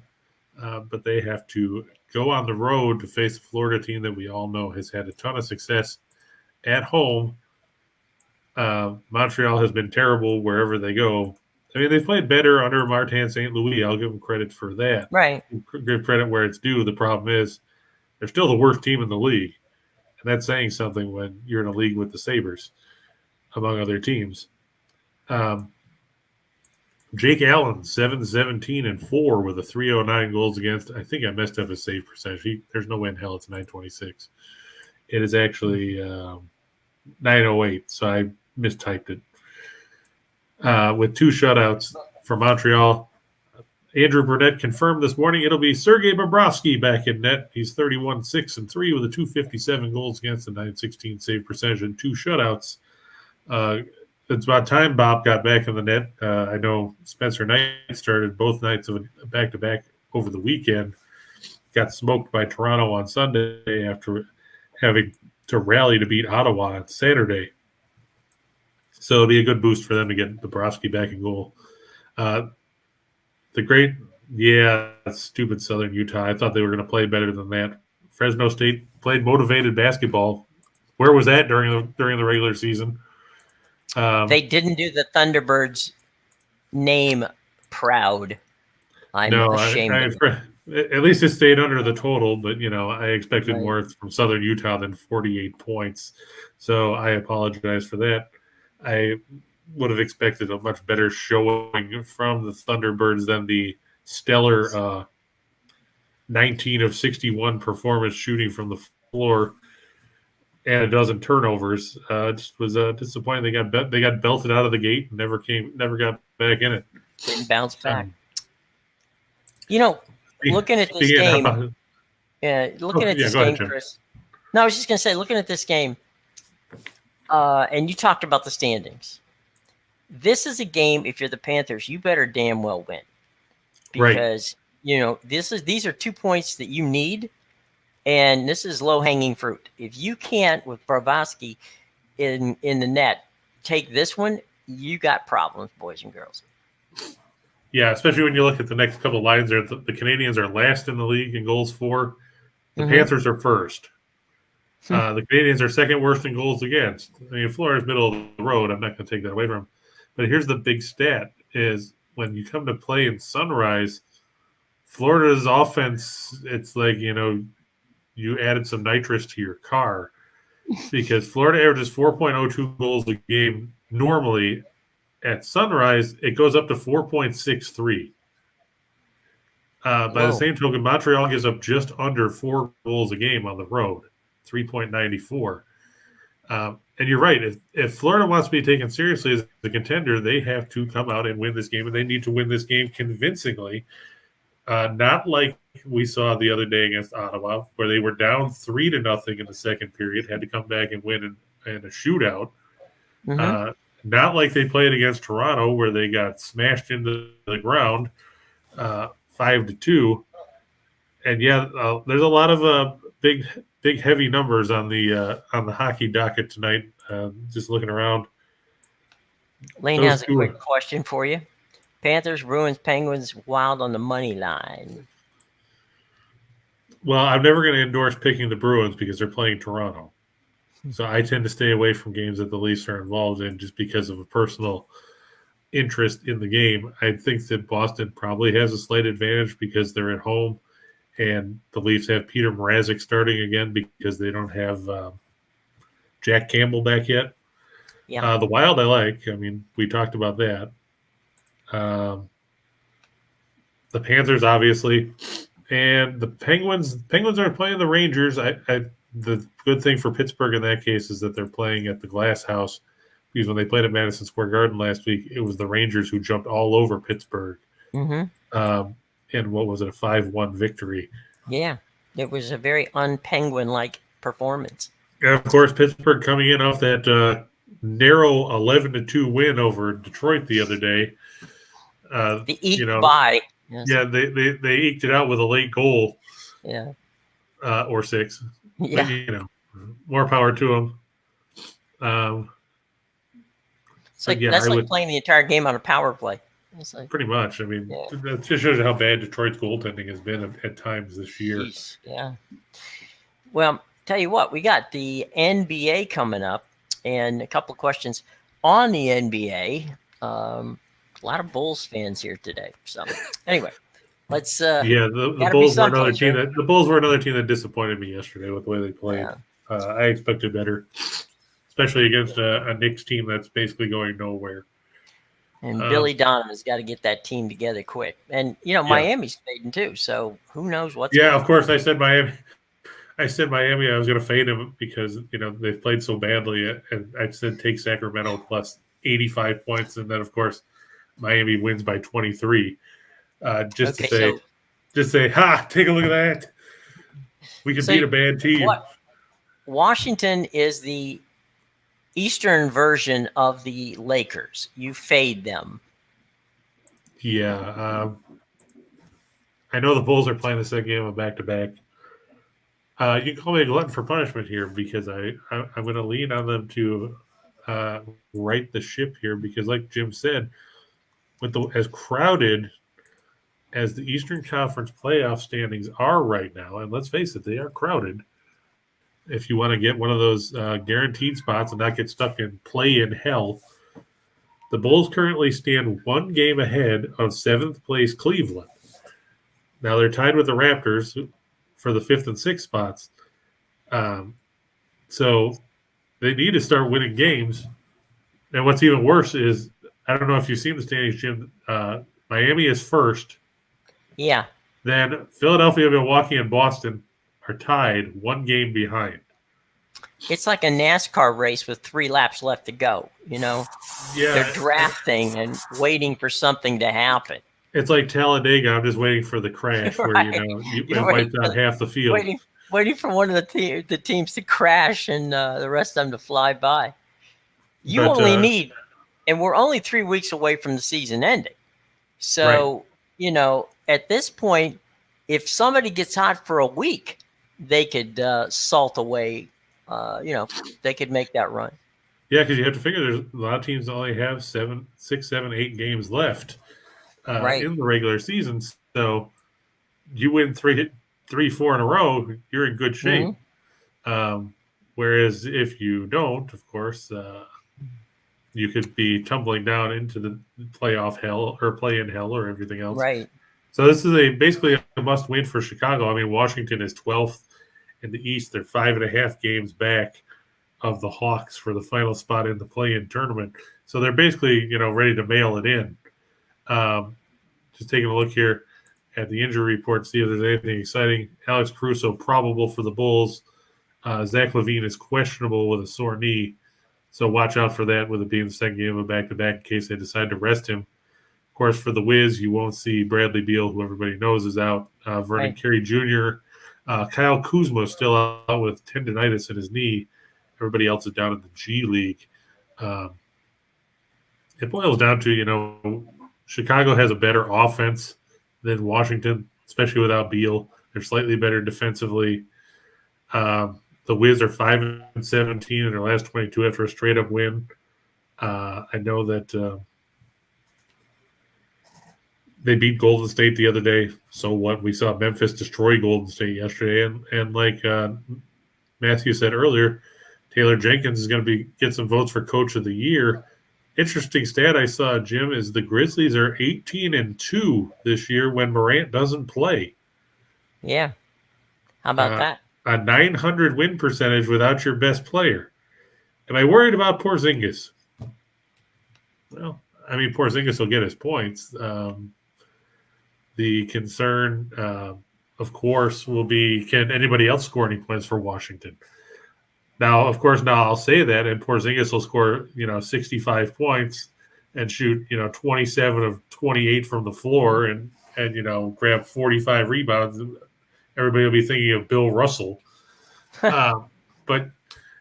S2: but they have to go on the road to face a Florida team that we all know has had a ton of success at home. Montreal has been terrible wherever they go. I mean, they've played better under Martin St. Louis. I'll give them credit for that.
S1: Right.
S2: Give credit where it's due. The problem is they're still the worst team in the league. And that's saying something when you're in a league with the Sabres, among other teams. Jake Allen, 7-17-4 with a 309 goals against. I think I messed up his save percentage. There's no way in hell it's 926. It is actually 908, so I mistyped it. With 2 shutouts for Montreal. Andrew Burnett confirmed this morning it'll be Sergei Bobrovsky back in net. He's 31-6-3 with a 257 goals against, a 916 save percentage, and 2 shutouts. It's about time Bob got back in the net. I know Spencer Knight started both nights of a back-to-back over the weekend. Got smoked by Toronto on Sunday after having to rally to beat Ottawa on Saturday. So it'll be a good boost for them to get Bobrovsky back in goal. Stupid Southern Utah. I thought they were going to play better than that. Fresno State played motivated basketball. Where was that during the regular season?
S1: They didn't do the Thunderbirds name proud. I'm ashamed.
S2: At least it stayed under the total, but I expected more from Southern Utah than 48 points. So I apologize for that. I would have expected a much better showing from the Thunderbirds than the stellar 19 of 61 performance shooting from the floor and a dozen turnovers. It just was disappointing. They got belted out of the gate and never got back in it.
S1: Didn't bounce back. Looking at this game, Chris. No, I was just going to say, looking at this game, and you talked about the standings. This is a game, if you're the Panthers, you better damn well win. Because, these are 2 points that you need, and this is low-hanging fruit. If you can't, with Bobrovsky in the net, take this one, you got problems, boys and girls.
S2: Yeah, especially when you look at the next couple of lines there. The Canadians are last in the league in goals for. The Panthers are first. The Canadians are second worst in goals against. I mean, Florida's middle of the road. I'm not going to take that away from them. But here's the big stat is when you come to play in Sunrise, Florida's offense, it's like, you added some nitrous to your car because Florida averages 4.02 goals a game normally. At Sunrise, it goes up to 4.63. By the same token, Montreal gives up just under 4 goals a game on the road, 3.94. And you're right. If Florida wants to be taken seriously as a contender, they have to come out and win this game, and they need to win this game convincingly. Not like we saw the other day against Ottawa, where they were down 3-0 in the second period, had to come back and win in a shootout. Not like they played against Toronto, where they got smashed into the ground 5-2. And there's a lot of big, heavy numbers on the hockey docket tonight. Just looking around.
S1: Lane has a quick question for you. Panthers, Bruins, Penguins, Wild on the money line.
S2: Well, I'm never going to endorse picking the Bruins because they're playing Toronto. So I tend to stay away from games that the Leafs are involved in just because of a personal interest in the game. I think that Boston probably has a slight advantage because they're at home, and the Leafs have Peter Mrazek starting again because they don't have Jack Campbell back yet.
S1: Yeah.
S2: The Wild I like. I mean, we talked about that. The Panthers, obviously. And the Penguins are playing the Rangers. The good thing for Pittsburgh in that case is that they're playing at the Glass House because when they played at Madison Square Garden last week, it was the Rangers who jumped all over Pittsburgh. And what was it, a 5-1 victory?
S1: Yeah, it was a very un-Penguin-like performance.
S2: And, of course, Pittsburgh coming in off that narrow 11-2 win over Detroit the other day.
S1: The eke by.
S2: Yes. Yeah, they eked it out with a late goal.
S1: Yeah.
S2: Or 6.
S1: Yeah.
S2: But, more power to them.
S1: That's like playing the entire game on a power play.
S2: Pretty much. I mean, that just shows you how bad Detroit's goaltending has been at times this year.
S1: Jeez, yeah. Well, tell you what, we got the NBA coming up, and a couple of questions on the NBA. A lot of Bulls fans here today. So anyway, let's.
S2: Yeah, the
S1: Gotta be
S2: Bulls were another
S1: someplace,
S2: team
S1: right?
S2: that disappointed me yesterday with the way they played.
S1: Yeah.
S2: I expected better, especially against a Knicks team that's basically going nowhere.
S1: And Billy Donovan's got to get that team together quick. And
S2: Yeah.
S1: Miami's fading too, so who knows what's
S2: Yeah,
S1: going
S2: of course. I said Miami. I was going to fade them because they've played so badly, and I said take Sacramento plus 85 points, and then of course Miami wins by 23. Just
S1: Okay,
S2: to say, ha! Take a look at that. We can beat a bad team.
S1: Washington is the Eastern version of the Lakers. You fade them.
S2: Yeah, I know the Bulls are playing the second game of back-to-back. You can call me a glutton for punishment here because I'm going to lean on them to right the ship here because, like Jim said, with as crowded as the Eastern Conference playoff standings are right now, and let's face it, they are crowded. If you want to get one of those guaranteed spots and not get stuck in play-in hell, the Bulls currently stand one game ahead of seventh place Cleveland. Now they're tied with the Raptors for the 5th and 6th spots. So they need to start winning games. And what's even worse is, I don't know if you've seen the standings, Jim. Miami is first.
S1: Yeah.
S2: Then Philadelphia, Milwaukee, and Boston are tied one game behind.
S1: It's like a NASCAR race with 3 laps left to go.
S2: Yeah.
S1: They're drafting and waiting for something to happen.
S2: It's like Talladega. I'm just waiting for the crash where
S1: Right.
S2: it wipes out half the field.
S1: Waiting for one of the teams to crash and the rest of them to fly by. You only need, and we're only 3 weeks away from the season ending. So,
S2: right.
S1: At this point, if somebody gets hot for a week, they could salt away. They could make that run.
S2: Yeah, because you have to figure there's a lot of teams that only have 6, 7, 8 games left in the regular season. So you win 3, 4 in a row, you're in good shape. Mm-hmm. Whereas if you don't, of course, you could be tumbling down into the playoff hell or play-in hell or everything else.
S1: Right.
S2: So this is basically a must-win for Chicago. I mean, Washington is 12th in the East. They're 5.5 games back of the Hawks for the final spot in the play-in tournament. So they're basically, ready to mail it in. Just taking a look here at the injury report, see if there's anything exciting. Alex Caruso probable for the Bulls. Zach LaVine is questionable with a sore knee. So watch out for that with it being the second game of back-to-back in case they decide to rest him. Of course, for the Wiz, you won't see Bradley Beal, who everybody knows is out. Vernon Carey Jr., Kyle Kuzma is still out with tendonitis in his knee. Everybody else is down in the G League. It boils down to, Chicago has a better offense than Washington, especially without Beal. They're slightly better defensively. The Wiz are 5-17 in their last 22 after a straight-up win. I know that they beat Golden State the other day. So what? We saw Memphis destroy Golden State yesterday. And like Matthew said earlier, Taylor Jenkins is going to get some votes for Coach of the Year. Interesting stat I saw, Jim, is the Grizzlies are 18-2 this year when Morant doesn't play.
S1: Yeah. How about that?
S2: A 900 win percentage without your best player. Am I worried about Porzingis? Well, I mean, Porzingis will get his points. The concern, of course, will be, can anybody else score any points for Washington? Now, of course, I'll say that, and Porzingis will score, 65 points and shoot, 27 of 28 from the floor and grab 45 rebounds. Everybody will be thinking of Bill Russell. But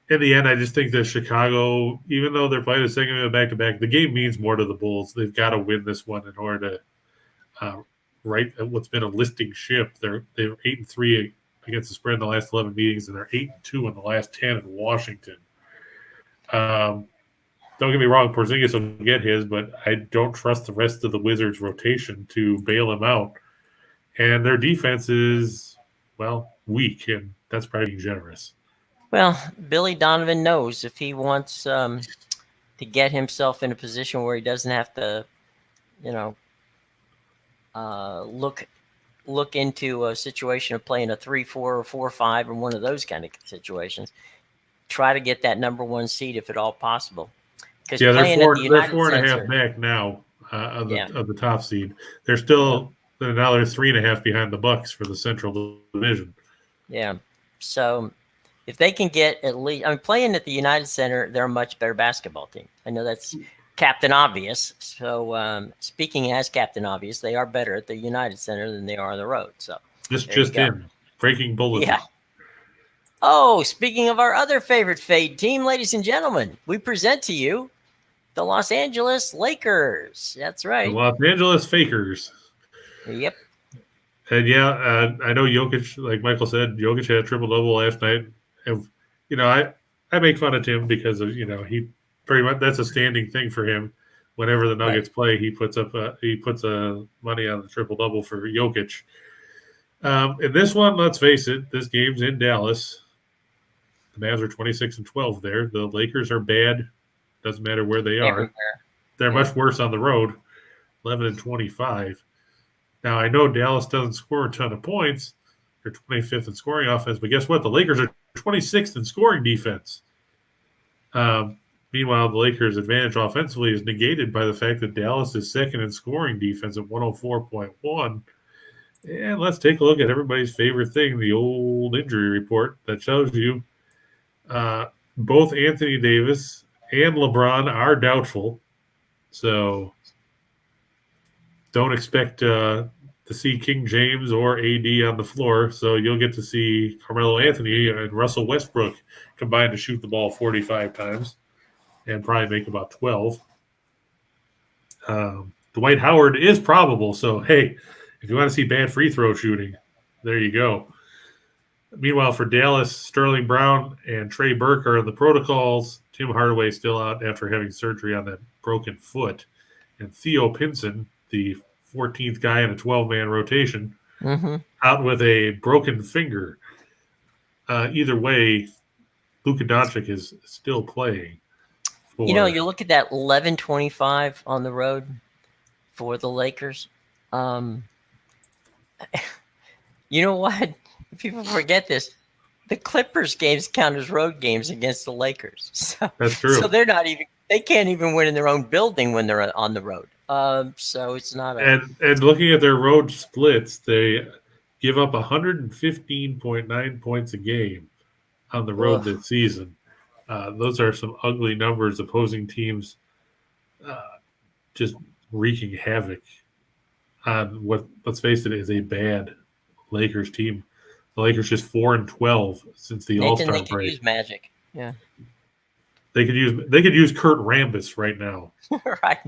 S2: in the end, I just think that Chicago, even though they're playing the second game back-to-back, the game means more to the Bulls. They've got to win this one in order to right what's been a listing ship. They're 8-3 against the spread in the last 11 meetings, and they're 8-2 in the last 10 in Washington. Don't get me wrong, Porzingis will get his, but I don't trust the rest of the Wizards' rotation to bail him out. And their defense is, weak, and that's probably being generous.
S1: Well, Billy Donovan knows if he wants to get himself in a position where he doesn't have to look into a situation of playing a 3-4 or 4-5 or one of those kind of situations. Try to get that number one seed if at all possible. Because
S2: Yeah,
S1: playing at the
S2: they're
S1: United
S2: 4.5
S1: Center,
S2: back now of
S1: yeah,
S2: the top seed. They're
S1: yeah,
S2: still now they're 3.5 behind the Bucks for the Central Division.
S1: yeah. So if they can get at least, I mean, playing at the United Center, they're a much better basketball team. I know that's Captain Obvious. So speaking as Captain Obvious, they are better at the United Center than they are on the road. So there you
S2: Just
S1: go.
S2: in breaking bulletin.
S1: Yeah. Oh, speaking of our other favorite fade team, ladies and gentlemen, we present to you the Los Angeles Lakers. That's
S2: The
S1: right.
S2: Los Angeles Fakers.
S1: Yep.
S2: And yeah, I know Jokic, like Michael said, Jokic had a triple double last night. And, I make fun of Tim because of he pretty much that's a standing thing for him. Whenever the
S1: Right.
S2: Nuggets play, he puts money on the triple double for Jokic. In this one, let's face it, this game's in Dallas. The Mavs are 26-12 there. The Lakers are bad. Doesn't matter where they are.
S1: Everywhere.
S2: They're
S1: Yeah.
S2: much worse on the road, 11-25. Now, I know Dallas doesn't score a ton of points. They're 25th in scoring offense, but guess what? The Lakers are 26th in scoring defense. Meanwhile, the Lakers' advantage offensively is negated by the fact that Dallas is second in scoring defense at 104.1. And let's take a look at everybody's favorite thing, the old injury report that shows you both Anthony Davis and LeBron are doubtful. So don't expect to see King James or AD on the floor. So you'll get to see Carmelo Anthony and Russell Westbrook combined to shoot the ball 45 times and probably make about 12. Dwight Howard is probable. So, hey, if you want to see bad free throw shooting, there you go. Meanwhile, for Dallas, Sterling Brown and Trey Burke are in the protocols. Tim Hardaway still out after having surgery on that broken foot. And Theo Pinson, the 14th guy in a 12-man rotation, out with a broken finger. Either way, Luka Doncic is still playing.
S1: You look at that 11-25 on the road for the Lakers. You know what? People forget this. The Clippers games count as road games against the Lakers. So,
S2: that's true.
S1: So they can't even win in their own building when they're on the road. So it's not
S2: and looking at their road splits, they give up 115.9 points a game on the road this season. Those are some ugly numbers. Opposing teams just wreaking havoc on what, let's face it, is a bad Lakers team. The Lakers just 4-12 since the All-Star break.
S1: They could use Magic. Yeah.
S2: They could use Kurt Rambis right now.
S1: Right.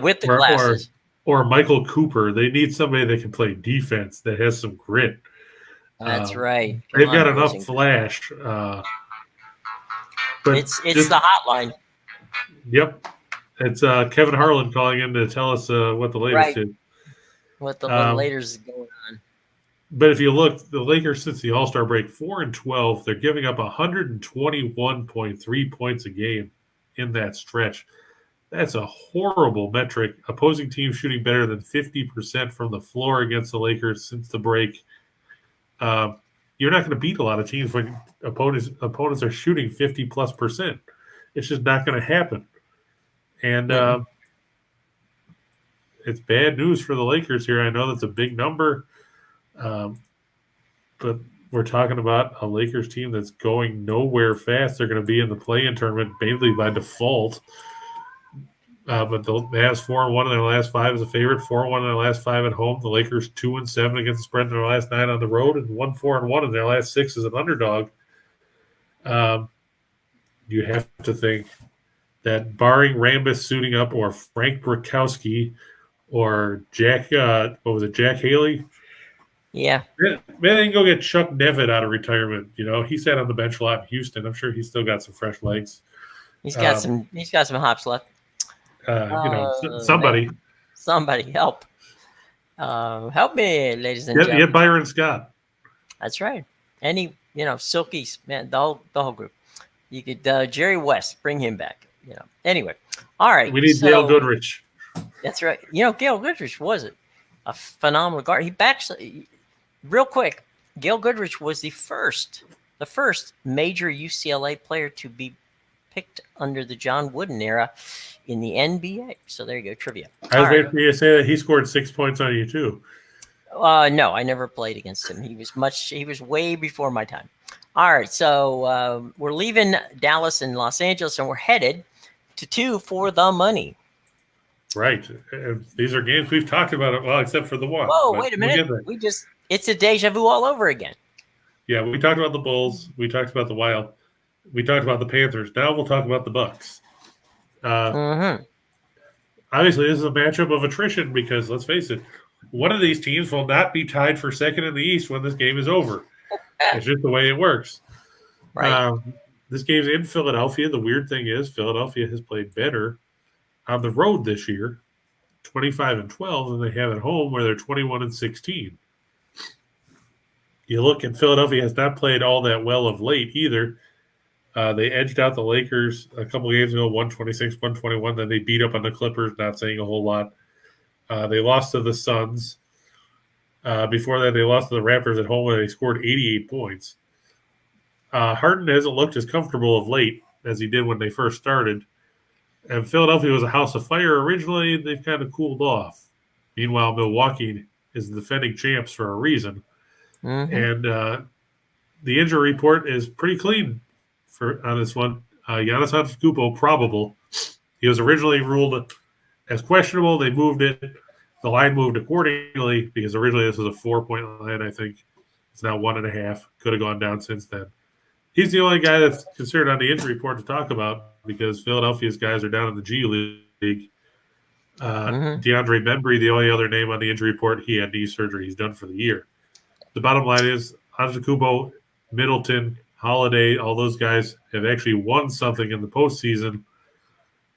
S1: With the glasses.
S2: Or Michael Cooper. They need somebody that can play defense that has some grit.
S1: That's right.
S2: They've got enough flash. But
S1: it's the hotline.
S2: Yep. It's Kevin Harlan calling in to tell us what the latest is.
S1: What the latest is going on.
S2: But if you look, the Lakers since the All-Star break, 4-12, they're giving up 121.3 points a game in that stretch. That's a horrible metric. Opposing teams shooting better than 50% from the floor against the Lakers since the break. You're not going to beat a lot of teams when opponents are shooting 50+%. It's just not going to happen. And it's bad news for the Lakers here. I know that's a big number. But we're talking about a Lakers team that's going nowhere fast. They're going to be in the play-in tournament mainly by default. But the Mavs 4-1 in their last 5 as a favorite, 4-1 in their last 5 at home. The Lakers 2-7 against the spread in their last 9 on the road, and 1-4-1 in their last 6 as an underdog. You have to think that barring Rambis suiting up or Frank Brakowski or Jack Haley?
S1: Yeah.
S2: Man, they can go get Chuck Nevitt out of retirement. He sat on the bench a lot in Houston. I'm sure he's still got some fresh legs.
S1: He's got some hops left.
S2: Somebody
S1: help. Help me, ladies and gentlemen.
S2: Yeah, Byron Scott.
S1: That's right. Any, Silkies, man, the whole group. You could Jerry West, bring him back. Anyway, all right.
S2: We need Dale Goodrich.
S1: That's right. Gail Goodrich was a phenomenal guard. He backs real quick. Gail Goodrich was the first major UCLA player to be picked under the John Wooden era in the NBA. So there you go, trivia.
S2: I was waiting for you to say that he scored 6 points on you too.
S1: No, I never played against him. He was way before my time. All right, so we're leaving Dallas and Los Angeles, and we're headed to 2 for the money.
S2: Right. These are games we've talked about, well, except for the one.
S1: Whoa, wait a minute. It's a deja vu all over again.
S2: Yeah, we talked about the Bulls. We talked about the Wild. We talked about the Panthers. Now we'll talk about the Bucks. Obviously, this is a matchup of attrition because, let's face it, one of these teams will not be tied for second in the East when this game is over. It's just the way it works.
S1: Right.
S2: This game's in Philadelphia. The weird thing is Philadelphia has played better on the road this year, 25-12, than they have at home, where they're 21-16. You look, and Philadelphia has not played all that well of late either. They edged out the Lakers a couple games ago, 126-121. Then they beat up on the Clippers, not saying a whole lot. They lost to the Suns. Before that, they lost to the Raptors at home where they scored 88 points. Harden hasn't looked as comfortable of late as he did when they first started. And Philadelphia was a house of fire originally. They've kind of cooled off. Meanwhile, Milwaukee is the defending champs for a reason. And the injury report is pretty clean on this one. Giannis Antetokounmpo, probable. He was originally ruled as questionable. They moved it. The line moved accordingly because originally this was a 4-point line, I think. It's now 1.5. Could have gone down since then. He's the only guy that's considered on the injury report to talk about because Philadelphia's guys are down in the G League. DeAndre Bembry, the only other name on the injury report, he had knee surgery. He's done for the year. The bottom line is Antetokounmpo, Middleton, Holiday, all those guys have actually won something in the postseason.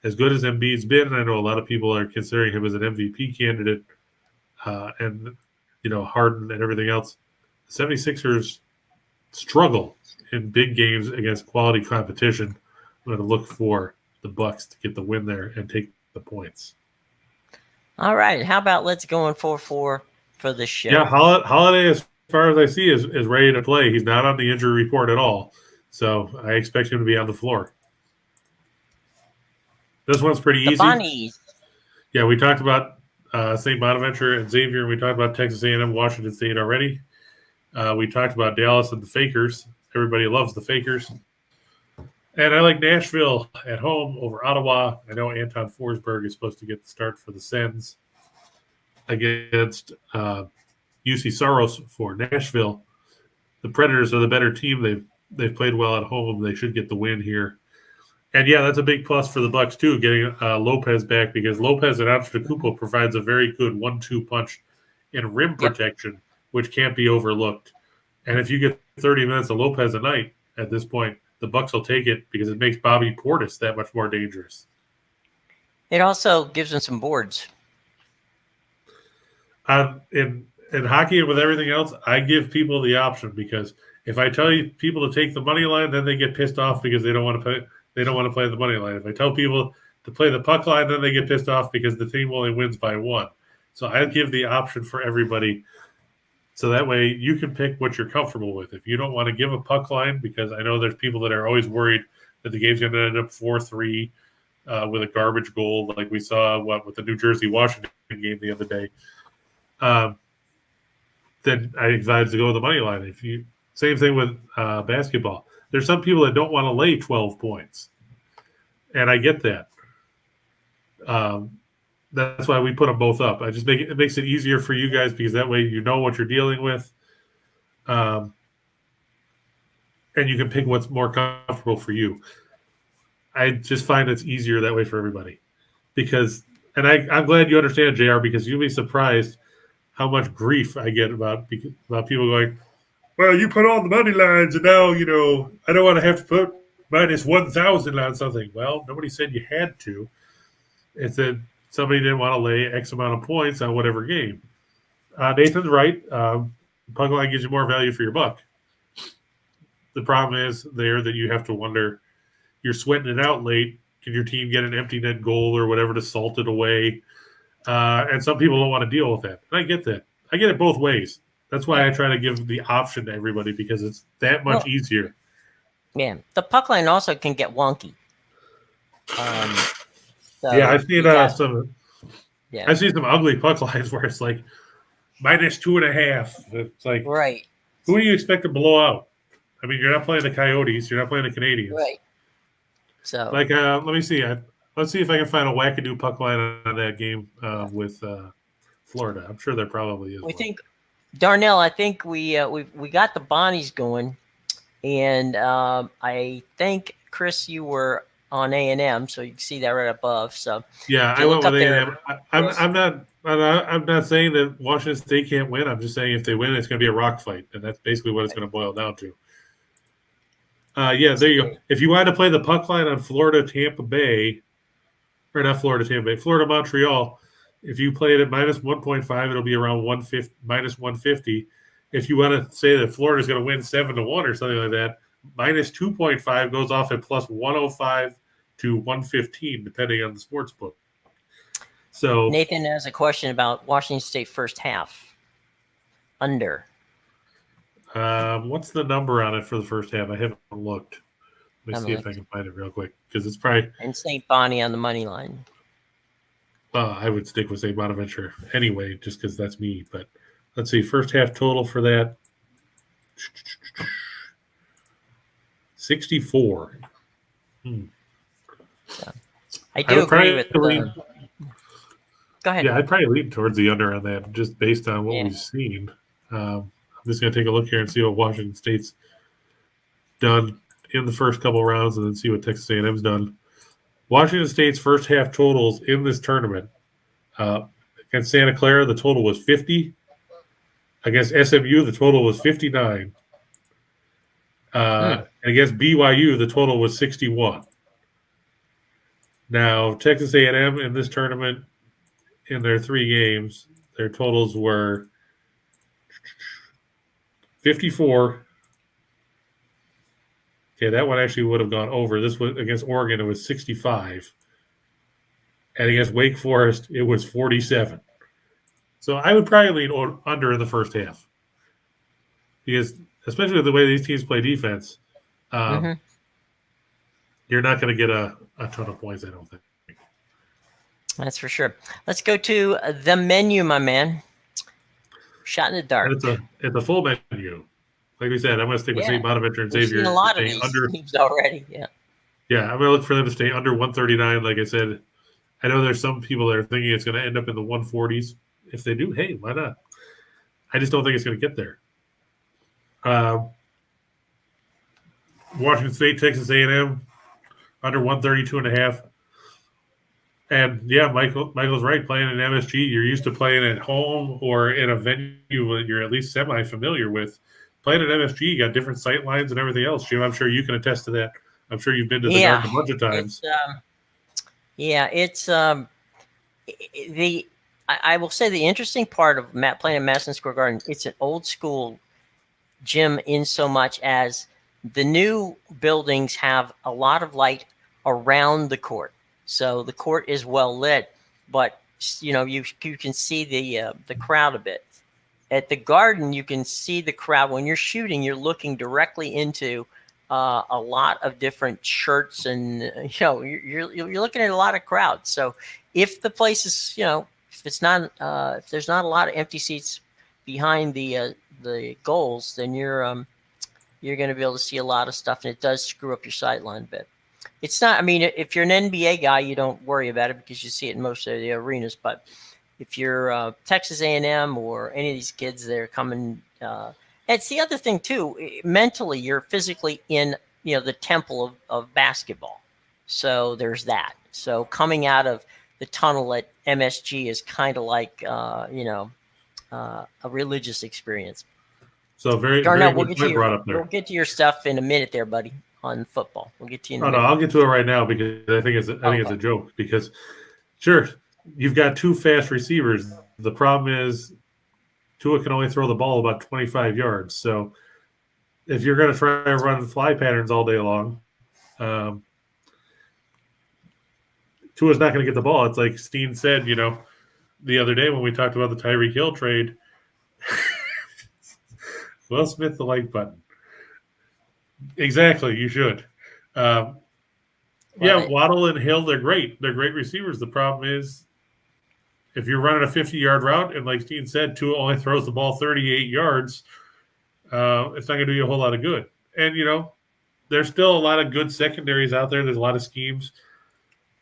S2: As good as Embiid's been, I know a lot of people are considering him as an MVP candidate, and Harden and everything else. The 76ers struggle in big games against quality competition. I'm going to look for the Bucks to get the win there and take the points.
S1: All right, how about let's go in 4-4 for the show?
S2: Yeah, Holiday, as far as I see, is ready to play. He's not on the injury report at all, so I expect him to be on the floor. This one's pretty easy.
S1: Bonnies.
S2: Yeah, we talked about St. Bonaventure and Xavier. We talked about Texas A&M, Washington State already. We talked about Dallas and the Fakers. Everybody loves the Fakers. And I like Nashville at home over Ottawa. I know Anton Forsberg is supposed to get the start for the Sens against UC Soros for Nashville. The Predators are the better team. They've played well at home. They should get the win here. And yeah, that's a big plus for the Bucks too, getting Lopez back because Lopez and Antetokounmpo provides a very good 1-2 punch in rim protection, which can't be overlooked. And if you get 30 minutes of Lopez a night at this point, the Bucks will take it because it makes Bobby Portis that much more dangerous.
S1: It also gives them some boards.
S2: In hockey and with everything else, I give people the option because if I tell people to take the money line, then they get pissed off because they don't want to play. They don't want to play the money line. If I tell people to play the puck line, then they get pissed off because the team only wins by 1. So I give the option for everybody. So that way you can pick what you're comfortable with. If you don't want to give a puck line, because I know there's people that are always worried that the game's going to end up 4-3 with a garbage goal, like we saw with the New Jersey-Washington game the other day, then I advise to go with the money line. Same thing with basketball. There's some people that don't want to lay 12 points, and I get that. That's why we put them both up. It makes it easier for you guys because that way you know what you're dealing with, and you can pick what's more comfortable for you. I just find it's easier that way for everybody I'm glad you understand, JR, because you'll be surprised how much grief I get about people going, well, you put all the money lines, and now, I don't want to have to put minus 1,000 on something. Well, nobody said you had to. It said somebody didn't want to lay X amount of points on whatever game. Nathan's right. Puck line gives you more value for your buck. The problem is there that you have to wonder, you're sweating it out late. Can your team get an empty net goal or whatever to salt it away? And some people don't want to deal with that. And I get that. I get it both ways. That's why I try to give the option to everybody because it's that much easier.
S1: Yeah, the puck line also can get wonky.
S2: I've seen some.
S1: Yeah,
S2: I've seen some ugly puck lines where it's like -2.5. It's like,
S1: right.
S2: who do you expect to blow out? I mean, you're not playing the Coyotes. You're not playing the Canadiens.
S1: Right. So,
S2: like, let me see. Let's see if I can find a wackadoo puck line on that game with Florida. I'm sure there probably is.
S1: We think, Darnell. I think we got the Bonnies going, and I think Chris, you were on A&M, so you can see that right above. So
S2: yeah, I went with A&M. I'm not saying that Washington State can't win. I'm just saying if they win, it's going to be a rock fight, and that's basically what it's going to boil down to. There you go. If you wanted to play the puck line on Florida Tampa Bay, or not Florida Tampa Bay, Florida Montreal, if you play it at -1.5, it'll be around -150. If you want to say that Florida's going to win 7-1 or something like that, -2.5 goes off at +105 to 115, depending on the sports book. So
S1: Nathan has a question about Washington State first half under.
S2: what's the number on it for the first half? I haven't looked. Let me see if I can find it real quick because it's probably.
S1: And St. Bonnie on the money line.
S2: I would stick with St. Bonaventure anyway, just because that's me. But let's see, first half total for that 64.
S1: I do agree with. Go ahead.
S2: Yeah, I'd probably lean towards the under on that, just based on what we've seen. I'm just going to take a look here and see what Washington State's done in the first couple rounds, and then see what Texas A&M's done. Washington State's first half totals in this tournament against Santa Clara, the total was 50. Against SMU, the total was 59. And against BYU, the total was 61. Now, Texas A&M in this tournament, in their 3 games, their totals were 54. Okay, that one actually would have gone over. This was against Oregon, it was 65. And against Wake Forest, it was 47. So I would probably lean under in the first half. Because, especially with the way these teams play defense, you're not going to get a ton of points, I don't think.
S1: That's for sure. Let's go to the menu, my man. Shot in the dark.
S2: It's a full menu. Like we said, I'm going to stick with St. Bonaventure and Xavier.
S1: We've seen a lot of these teams already.
S2: Yeah, I'm going to look for them to stay under 139. Like I said, I know there's some people that are thinking it's going to end up in the 140s. If they do, hey, why not? I just don't think it's going to get there. Washington State, Texas A&M, under 132.5. And yeah, Michael's right. Playing in MSG, you're used to playing at home or in a venue that you're at least semi-familiar with. Playing at MSG, you got different sight lines and everything else. Jim, I'm sure you can attest to that. I'm sure you've been to the Garden a bunch of times.
S1: I will say the interesting part of playing at Madison Square Garden, it's an old school gym in so much as the new buildings have a lot of light around the court. So the court is well lit, but you can see the crowd a bit. At the Garden, you can see the crowd. When you're shooting, you're looking directly into a lot of different shirts, and you're looking at a lot of crowds. So if the place is if there's not a lot of empty seats behind the goals, then you're going to be able to see a lot of stuff, and it does screw up your sideline a bit. It's not. I mean, if you're an NBA guy, you don't worry about it because you see it in most of the arenas. But if you're Texas A&M or any of these kids that are coming, it's the other thing too. Mentally, you're physically in the temple of basketball. So there's that. So coming out of the tunnel at MSG is kind of like a religious experience.
S2: So very,
S1: Darnell,
S2: very good point brought up there.
S1: We'll get to your stuff in a minute there, buddy, on football. We'll get to you in a minute.
S2: No, I'll get to it right now because I think it's a joke. Because sure, you've got 2 fast receivers. The problem is Tua can only throw the ball about 25 yards. So if you're going to try and run fly patterns all day long, Tua's not going to get the ball. It's like Steen said, the other day when we talked about the Tyreek Hill trade. Will Smith, the like button. Exactly, you should. Yeah, Waddle and Hill, they're great. They're great receivers. The problem is, if you're running a 50-yard route, and like Steen said, Tua only throws the ball 38 yards, it's not going to do you a whole lot of good. And, there's still a lot of good secondaries out there. There's a lot of schemes.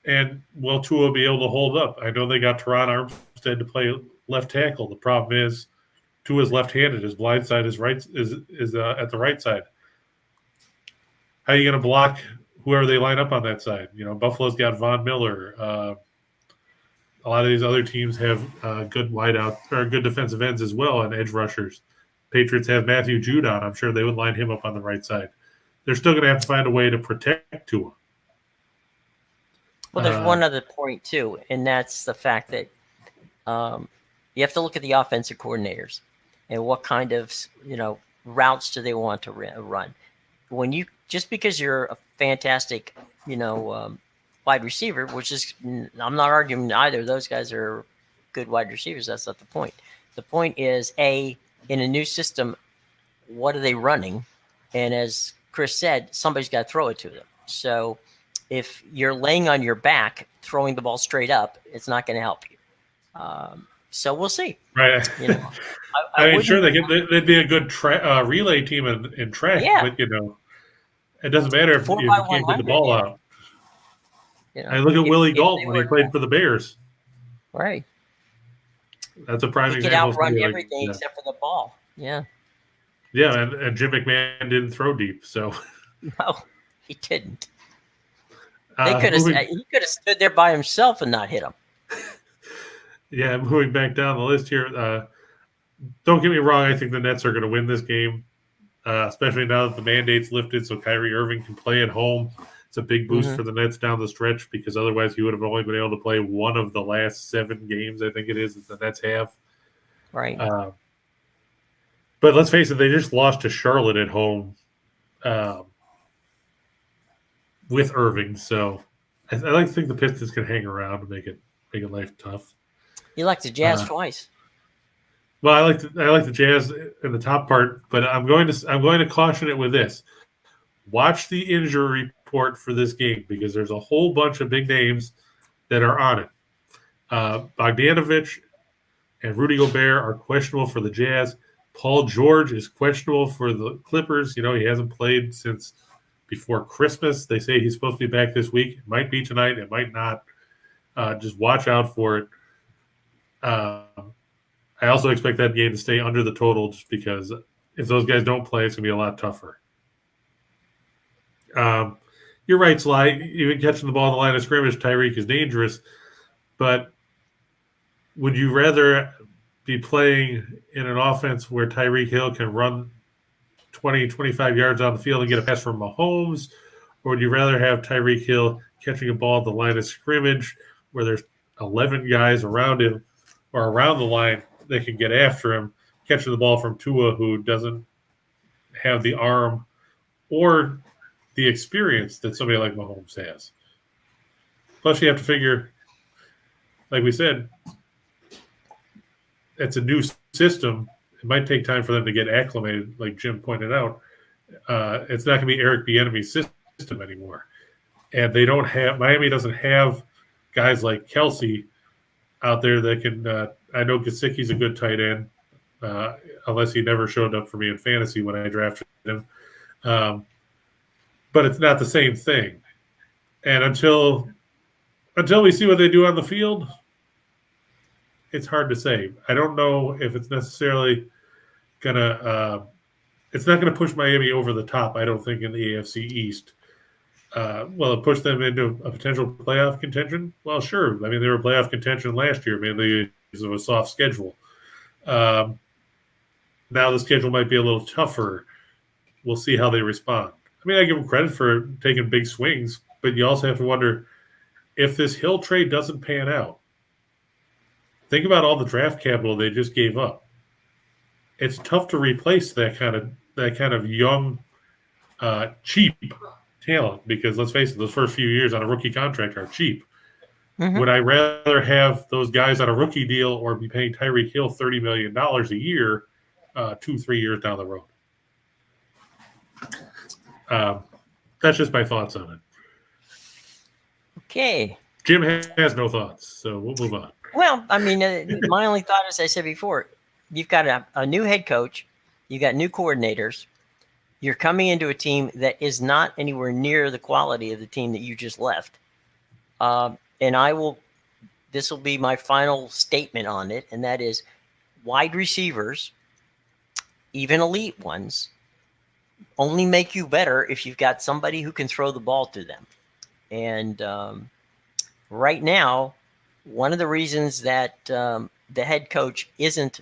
S2: And will Tua be able to hold up? I know they got Teron Armstead to play left tackle. The problem is Tua's left-handed. His blind side is at the right side. How are you going to block whoever they line up on that side? Buffalo's got Von Miller. A lot of these other teams have good wideout or good defensive ends as well and edge rushers. Patriots have Matthew Judon. I'm sure they would line him up on the right side. They're still going to have to find a way to protect Tua.
S1: Well, there's one other point too, and that's the fact that you have to look at the offensive coordinators and what kind of routes do they want to run. Just because you're a fantastic wide receiver, which is, I'm not arguing either of those guys are good wide receivers. That's not the point. The point is, in a new system, what are they running? And as Chris said, somebody's got to throw it to them. So if you're laying on your back, throwing the ball straight up, it's not going to help you. So we'll see.
S2: Right. I mean, sure, they'd be a good relay team in track, but it doesn't matter if you can't get the ball out. I look at Willie Galt when he played for the Bears.
S1: Right.
S2: That's a prime example.
S1: He could outrun everything except for the ball. Yeah.
S2: Yeah, and Jim McMahon didn't throw deep, so.
S1: No, he didn't. He could have stood there by himself and not hit him.
S2: Yeah, moving back down the list here. Don't get me wrong. I think the Nets are going to win this game, especially now that the mandate's lifted, so Kyrie Irving can play at home. It's a big boost for the Nets down the stretch because otherwise he would have only been able to play one of the last 7 games, I think it is, that the Nets have.
S1: Right.
S2: But let's face it, they just lost to Charlotte at home with Irving. So I like to think the Pistons can hang around and make it life tough.
S1: You like the Jazz twice.
S2: Well, I like the Jazz in the top part, but I'm going to caution it with this. Watch the injury report for this game because there's a whole bunch of big names that are on it. Bogdanovich and Rudy Gobert are questionable for the Jazz. Paul George is questionable for the Clippers. He hasn't played since before Christmas. They say he's supposed to be back this week. It might be tonight. It might not. Just watch out for it. I also expect that game to stay under the total just because if those guys don't play, it's going to be a lot tougher. You're right, Sly. Even catching the ball on the line of scrimmage, Tyreek is dangerous. But would you rather be playing in an offense where Tyreek Hill can run 20, 25 yards on the field and get a pass from Mahomes? Or would you rather have Tyreek Hill catching a ball at the line of scrimmage where there's 11 guys around him or around the line that can get after him, catching the ball from Tua, who doesn't have the arm or the experience that somebody like Mahomes has? Plus, you have to figure, like we said, it's a new system. It might take time for them to get acclimated, like Jim pointed out. It's not going to be Eric Bieniemy's system anymore. And Miami doesn't have guys like Kelsey out there that can I know Gesicki's a good tight end, unless he never showed up for me in fantasy when I drafted him. But it's not the same thing. And until we see what they do on the field, it's hard to say. I don't know if it's necessarily gonna it's not gonna push Miami over the top, I don't think, in the AFC East. Will it push them into a potential playoff contention? Well, sure. I mean, they were playoff contention last year, mainly because of a soft schedule. Now the schedule might be a little tougher. We'll see how they respond. I mean, I give them credit for taking big swings, but you also have to wonder if this Hill trade doesn't pan out. Think about all the draft capital they just gave up. It's tough to replace that kind of young, cheap talent because let's face it, those first few years on a rookie contract are cheap.
S1: Mm-hmm.
S2: Would I rather have those guys on a rookie deal or be paying Tyreek Hill $30 million a year 2-3 years down the road? That's just my thoughts on it.
S1: Okay.
S2: Jim has no thoughts, so we'll move on.
S1: Well, I mean, my only thought, as I said before, you've got a new head coach, you've got new coordinators, you're coming into a team that is not anywhere near the quality of the team that you just left. And this will be my final statement on it, and that is wide receivers, even elite ones, only make you better if you've got somebody who can throw the ball to them. And right now, one of the reasons that the head coach isn't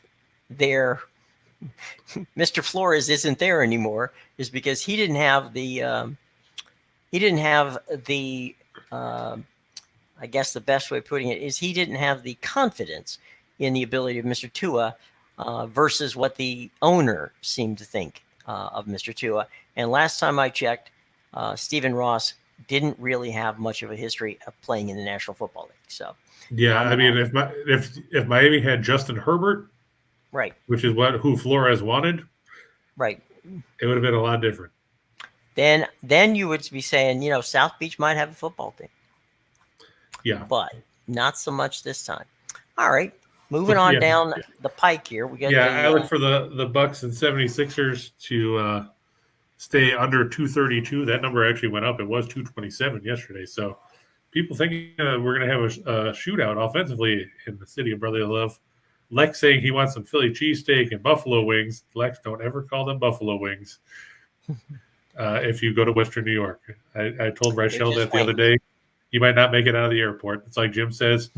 S1: there, Mr. Flores isn't there anymore, is because he didn't have the I guess the best way of putting it is he didn't have the confidence in the ability of Mr. Tua versus what the owner seemed to think of Mr. Tua. And last time I checked, Stephen Ross didn't really have much of a history of playing in the National Football League. So
S2: yeah, I mean, if Miami had Justin Herbert,
S1: right,
S2: which is who Flores wanted,
S1: right,
S2: it would have been a lot different.
S1: Then you would be saying, South Beach might have a football team.
S2: Yeah,
S1: but not so much this time. All right, moving on down the pike here. We got
S2: I look for the Bucks and 76ers to stay under 232. That number actually went up. It was 227 yesterday. So people thinking we're going to have a shootout offensively in the city of brotherly love. Lex saying he wants some Philly cheesesteak and buffalo wings. Lex, don't ever call them buffalo wings. If you go to Western New York, I told Rachel that the other day. You might not make it out of the airport. It's like Jim says,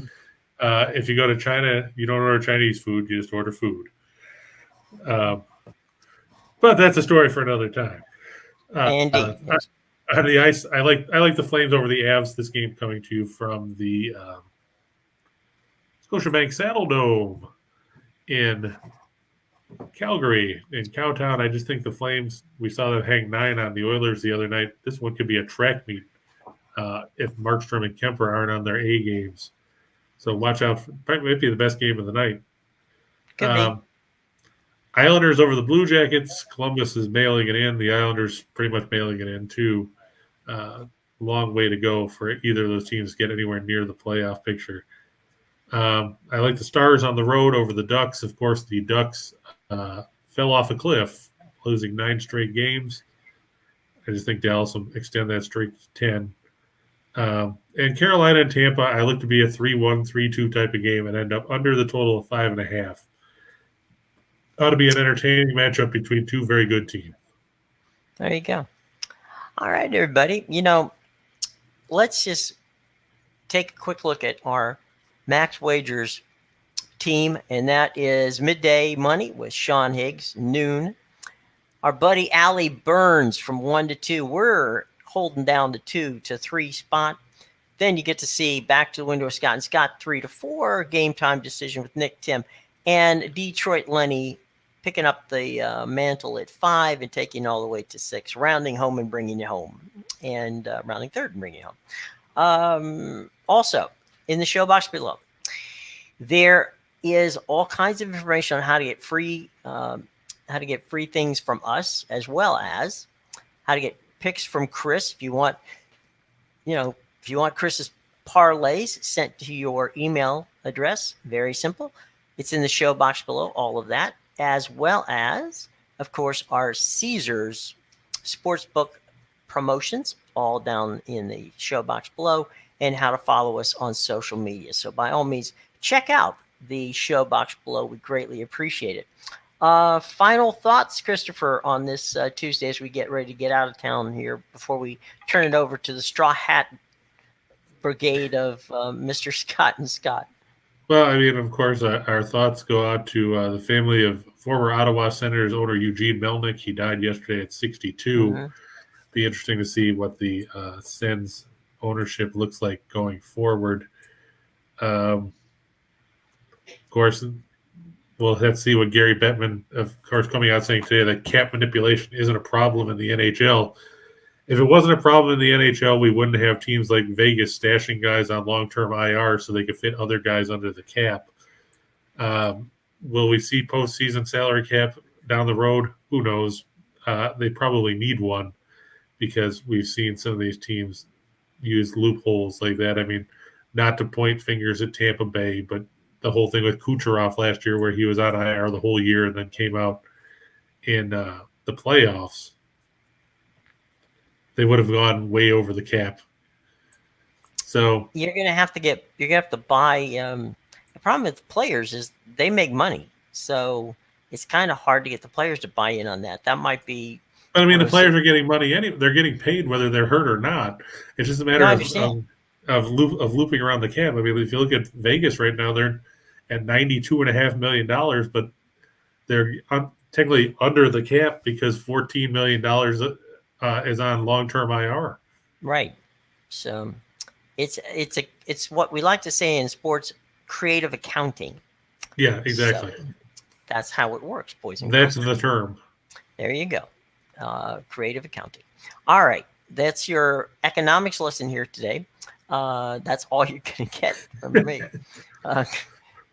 S2: if you go to China, you don't order Chinese food, you just order food. But that's a story for another time.
S1: Indeed.
S2: On the ice, I like the Flames over the Avs. This game coming to you from the Scotiabank Saddle Dome in Calgary, in Cowtown. I just think the Flames, we saw them hang 9 on the Oilers the other night. This one could be a track meet. If Markstrom and Kemper aren't on their A games. So watch out. Might be the best game of the night.
S1: Could be.
S2: Islanders over the Blue Jackets. Columbus is mailing it in. The Islanders pretty much mailing it in too. Long way to go for either of those teams to get anywhere near the playoff picture. I like the Stars on the road over the Ducks. Of course, the Ducks fell off a cliff, losing 9 straight games. I just think Dallas will extend that streak to 10. And Carolina and Tampa, I look to be a 3-1, 3-2 type of game and end up under the total of 5.5. Ought to be an entertaining matchup between two very good teams.
S1: There you go. All right, everybody. Let's just take a quick look at our Max Wagers team, and that is Midday Money with Sean Higgs, noon. Our buddy Allie Burns from 1 to 2. We're holding down the 2 to 3 spot. Then you get to see Back to the Window Scott and Scott 3 to 4. Game time decision with Nick Tim and Detroit Lenny picking up the mantle at 5 and taking all the way to 6, rounding home and bringing you home, and rounding third and bringing you home. Also, in the show box below, there is all kinds of information on how to get free things from us, as well as how to get picks from Chris. If you want Chris's parlays sent to your email address, very simple. It's in the show box below, all of that, as well as, of course, our Caesars Sportsbook promotions, all down in the show box below, and how to follow us on social media. So by all means, check out the show box below. We greatly appreciate it. Final thoughts, Christopher, on this Tuesday as we get ready to get out of town here before we turn it over to the Straw Hat Brigade of Mr. Scott and Scott.
S2: Well, I mean, of course, our thoughts go out to the family of former Ottawa Senators owner Eugene Melnick. He died yesterday at 62. Mm-hmm. Be interesting to see what the Sens ownership looks like going forward. Of course, we'll have to see what Gary Bettman, of course, coming out saying today that cap manipulation isn't a problem in the NHL. if it wasn't a problem in the NHL, we wouldn't have teams like Vegas stashing guys on long-term IR so they could fit other guys under the cap. Will we see postseason salary cap down the road? Who knows? They probably need one because we've seen some of these teams use loopholes like that. I mean, not to point fingers at Tampa Bay, but the whole thing with Kucherov last year where he was on IR the whole year and then came out in the playoffs, they would have gone way over the cap. So
S1: you're gonna have to buy. The problem with players is they make money, so it's kind of hard to get the players to buy in on that. That might be.
S2: but I mean, the players are getting money anyway. They're getting paid whether they're hurt or not. It's just a matter
S1: No, I
S2: of
S1: understand.
S2: looping around the cap. I mean, if you look at Vegas right now, they're at $92.5 million, but they're technically under the cap because $14 million is on long-term IR.
S1: Right. So it's what we like to say in sports, creative accounting.
S2: Yeah, exactly.
S1: So that's how it works, boys and
S2: That's
S1: girls.
S2: the term.
S1: There you go. Creative accounting. All right. That's your economics lesson here today. That's all you're going to get from me.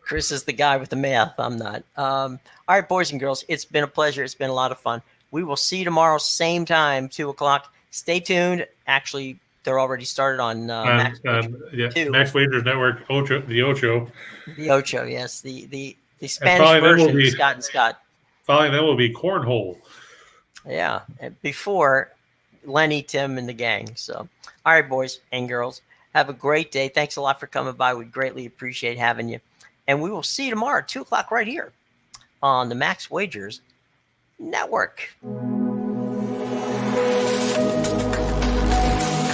S1: Chris is the guy with the math. I'm not. All right, boys and girls. It's been a pleasure. It's been a lot of fun. We will see you tomorrow, same time, 2:00. Stay tuned. Actually, they're already started on Max
S2: Wagers Network, the Ocho.
S1: The Ocho, yes. The Spanish version of Scott and Scott.
S2: Following that will be Cornhole.
S1: Yeah, before Lenny, Tim, and the gang. So, all right, boys and girls, have a great day. Thanks a lot for coming by. We greatly appreciate having you. And we will see you tomorrow at 2:00 right here on the Max Wagers Network.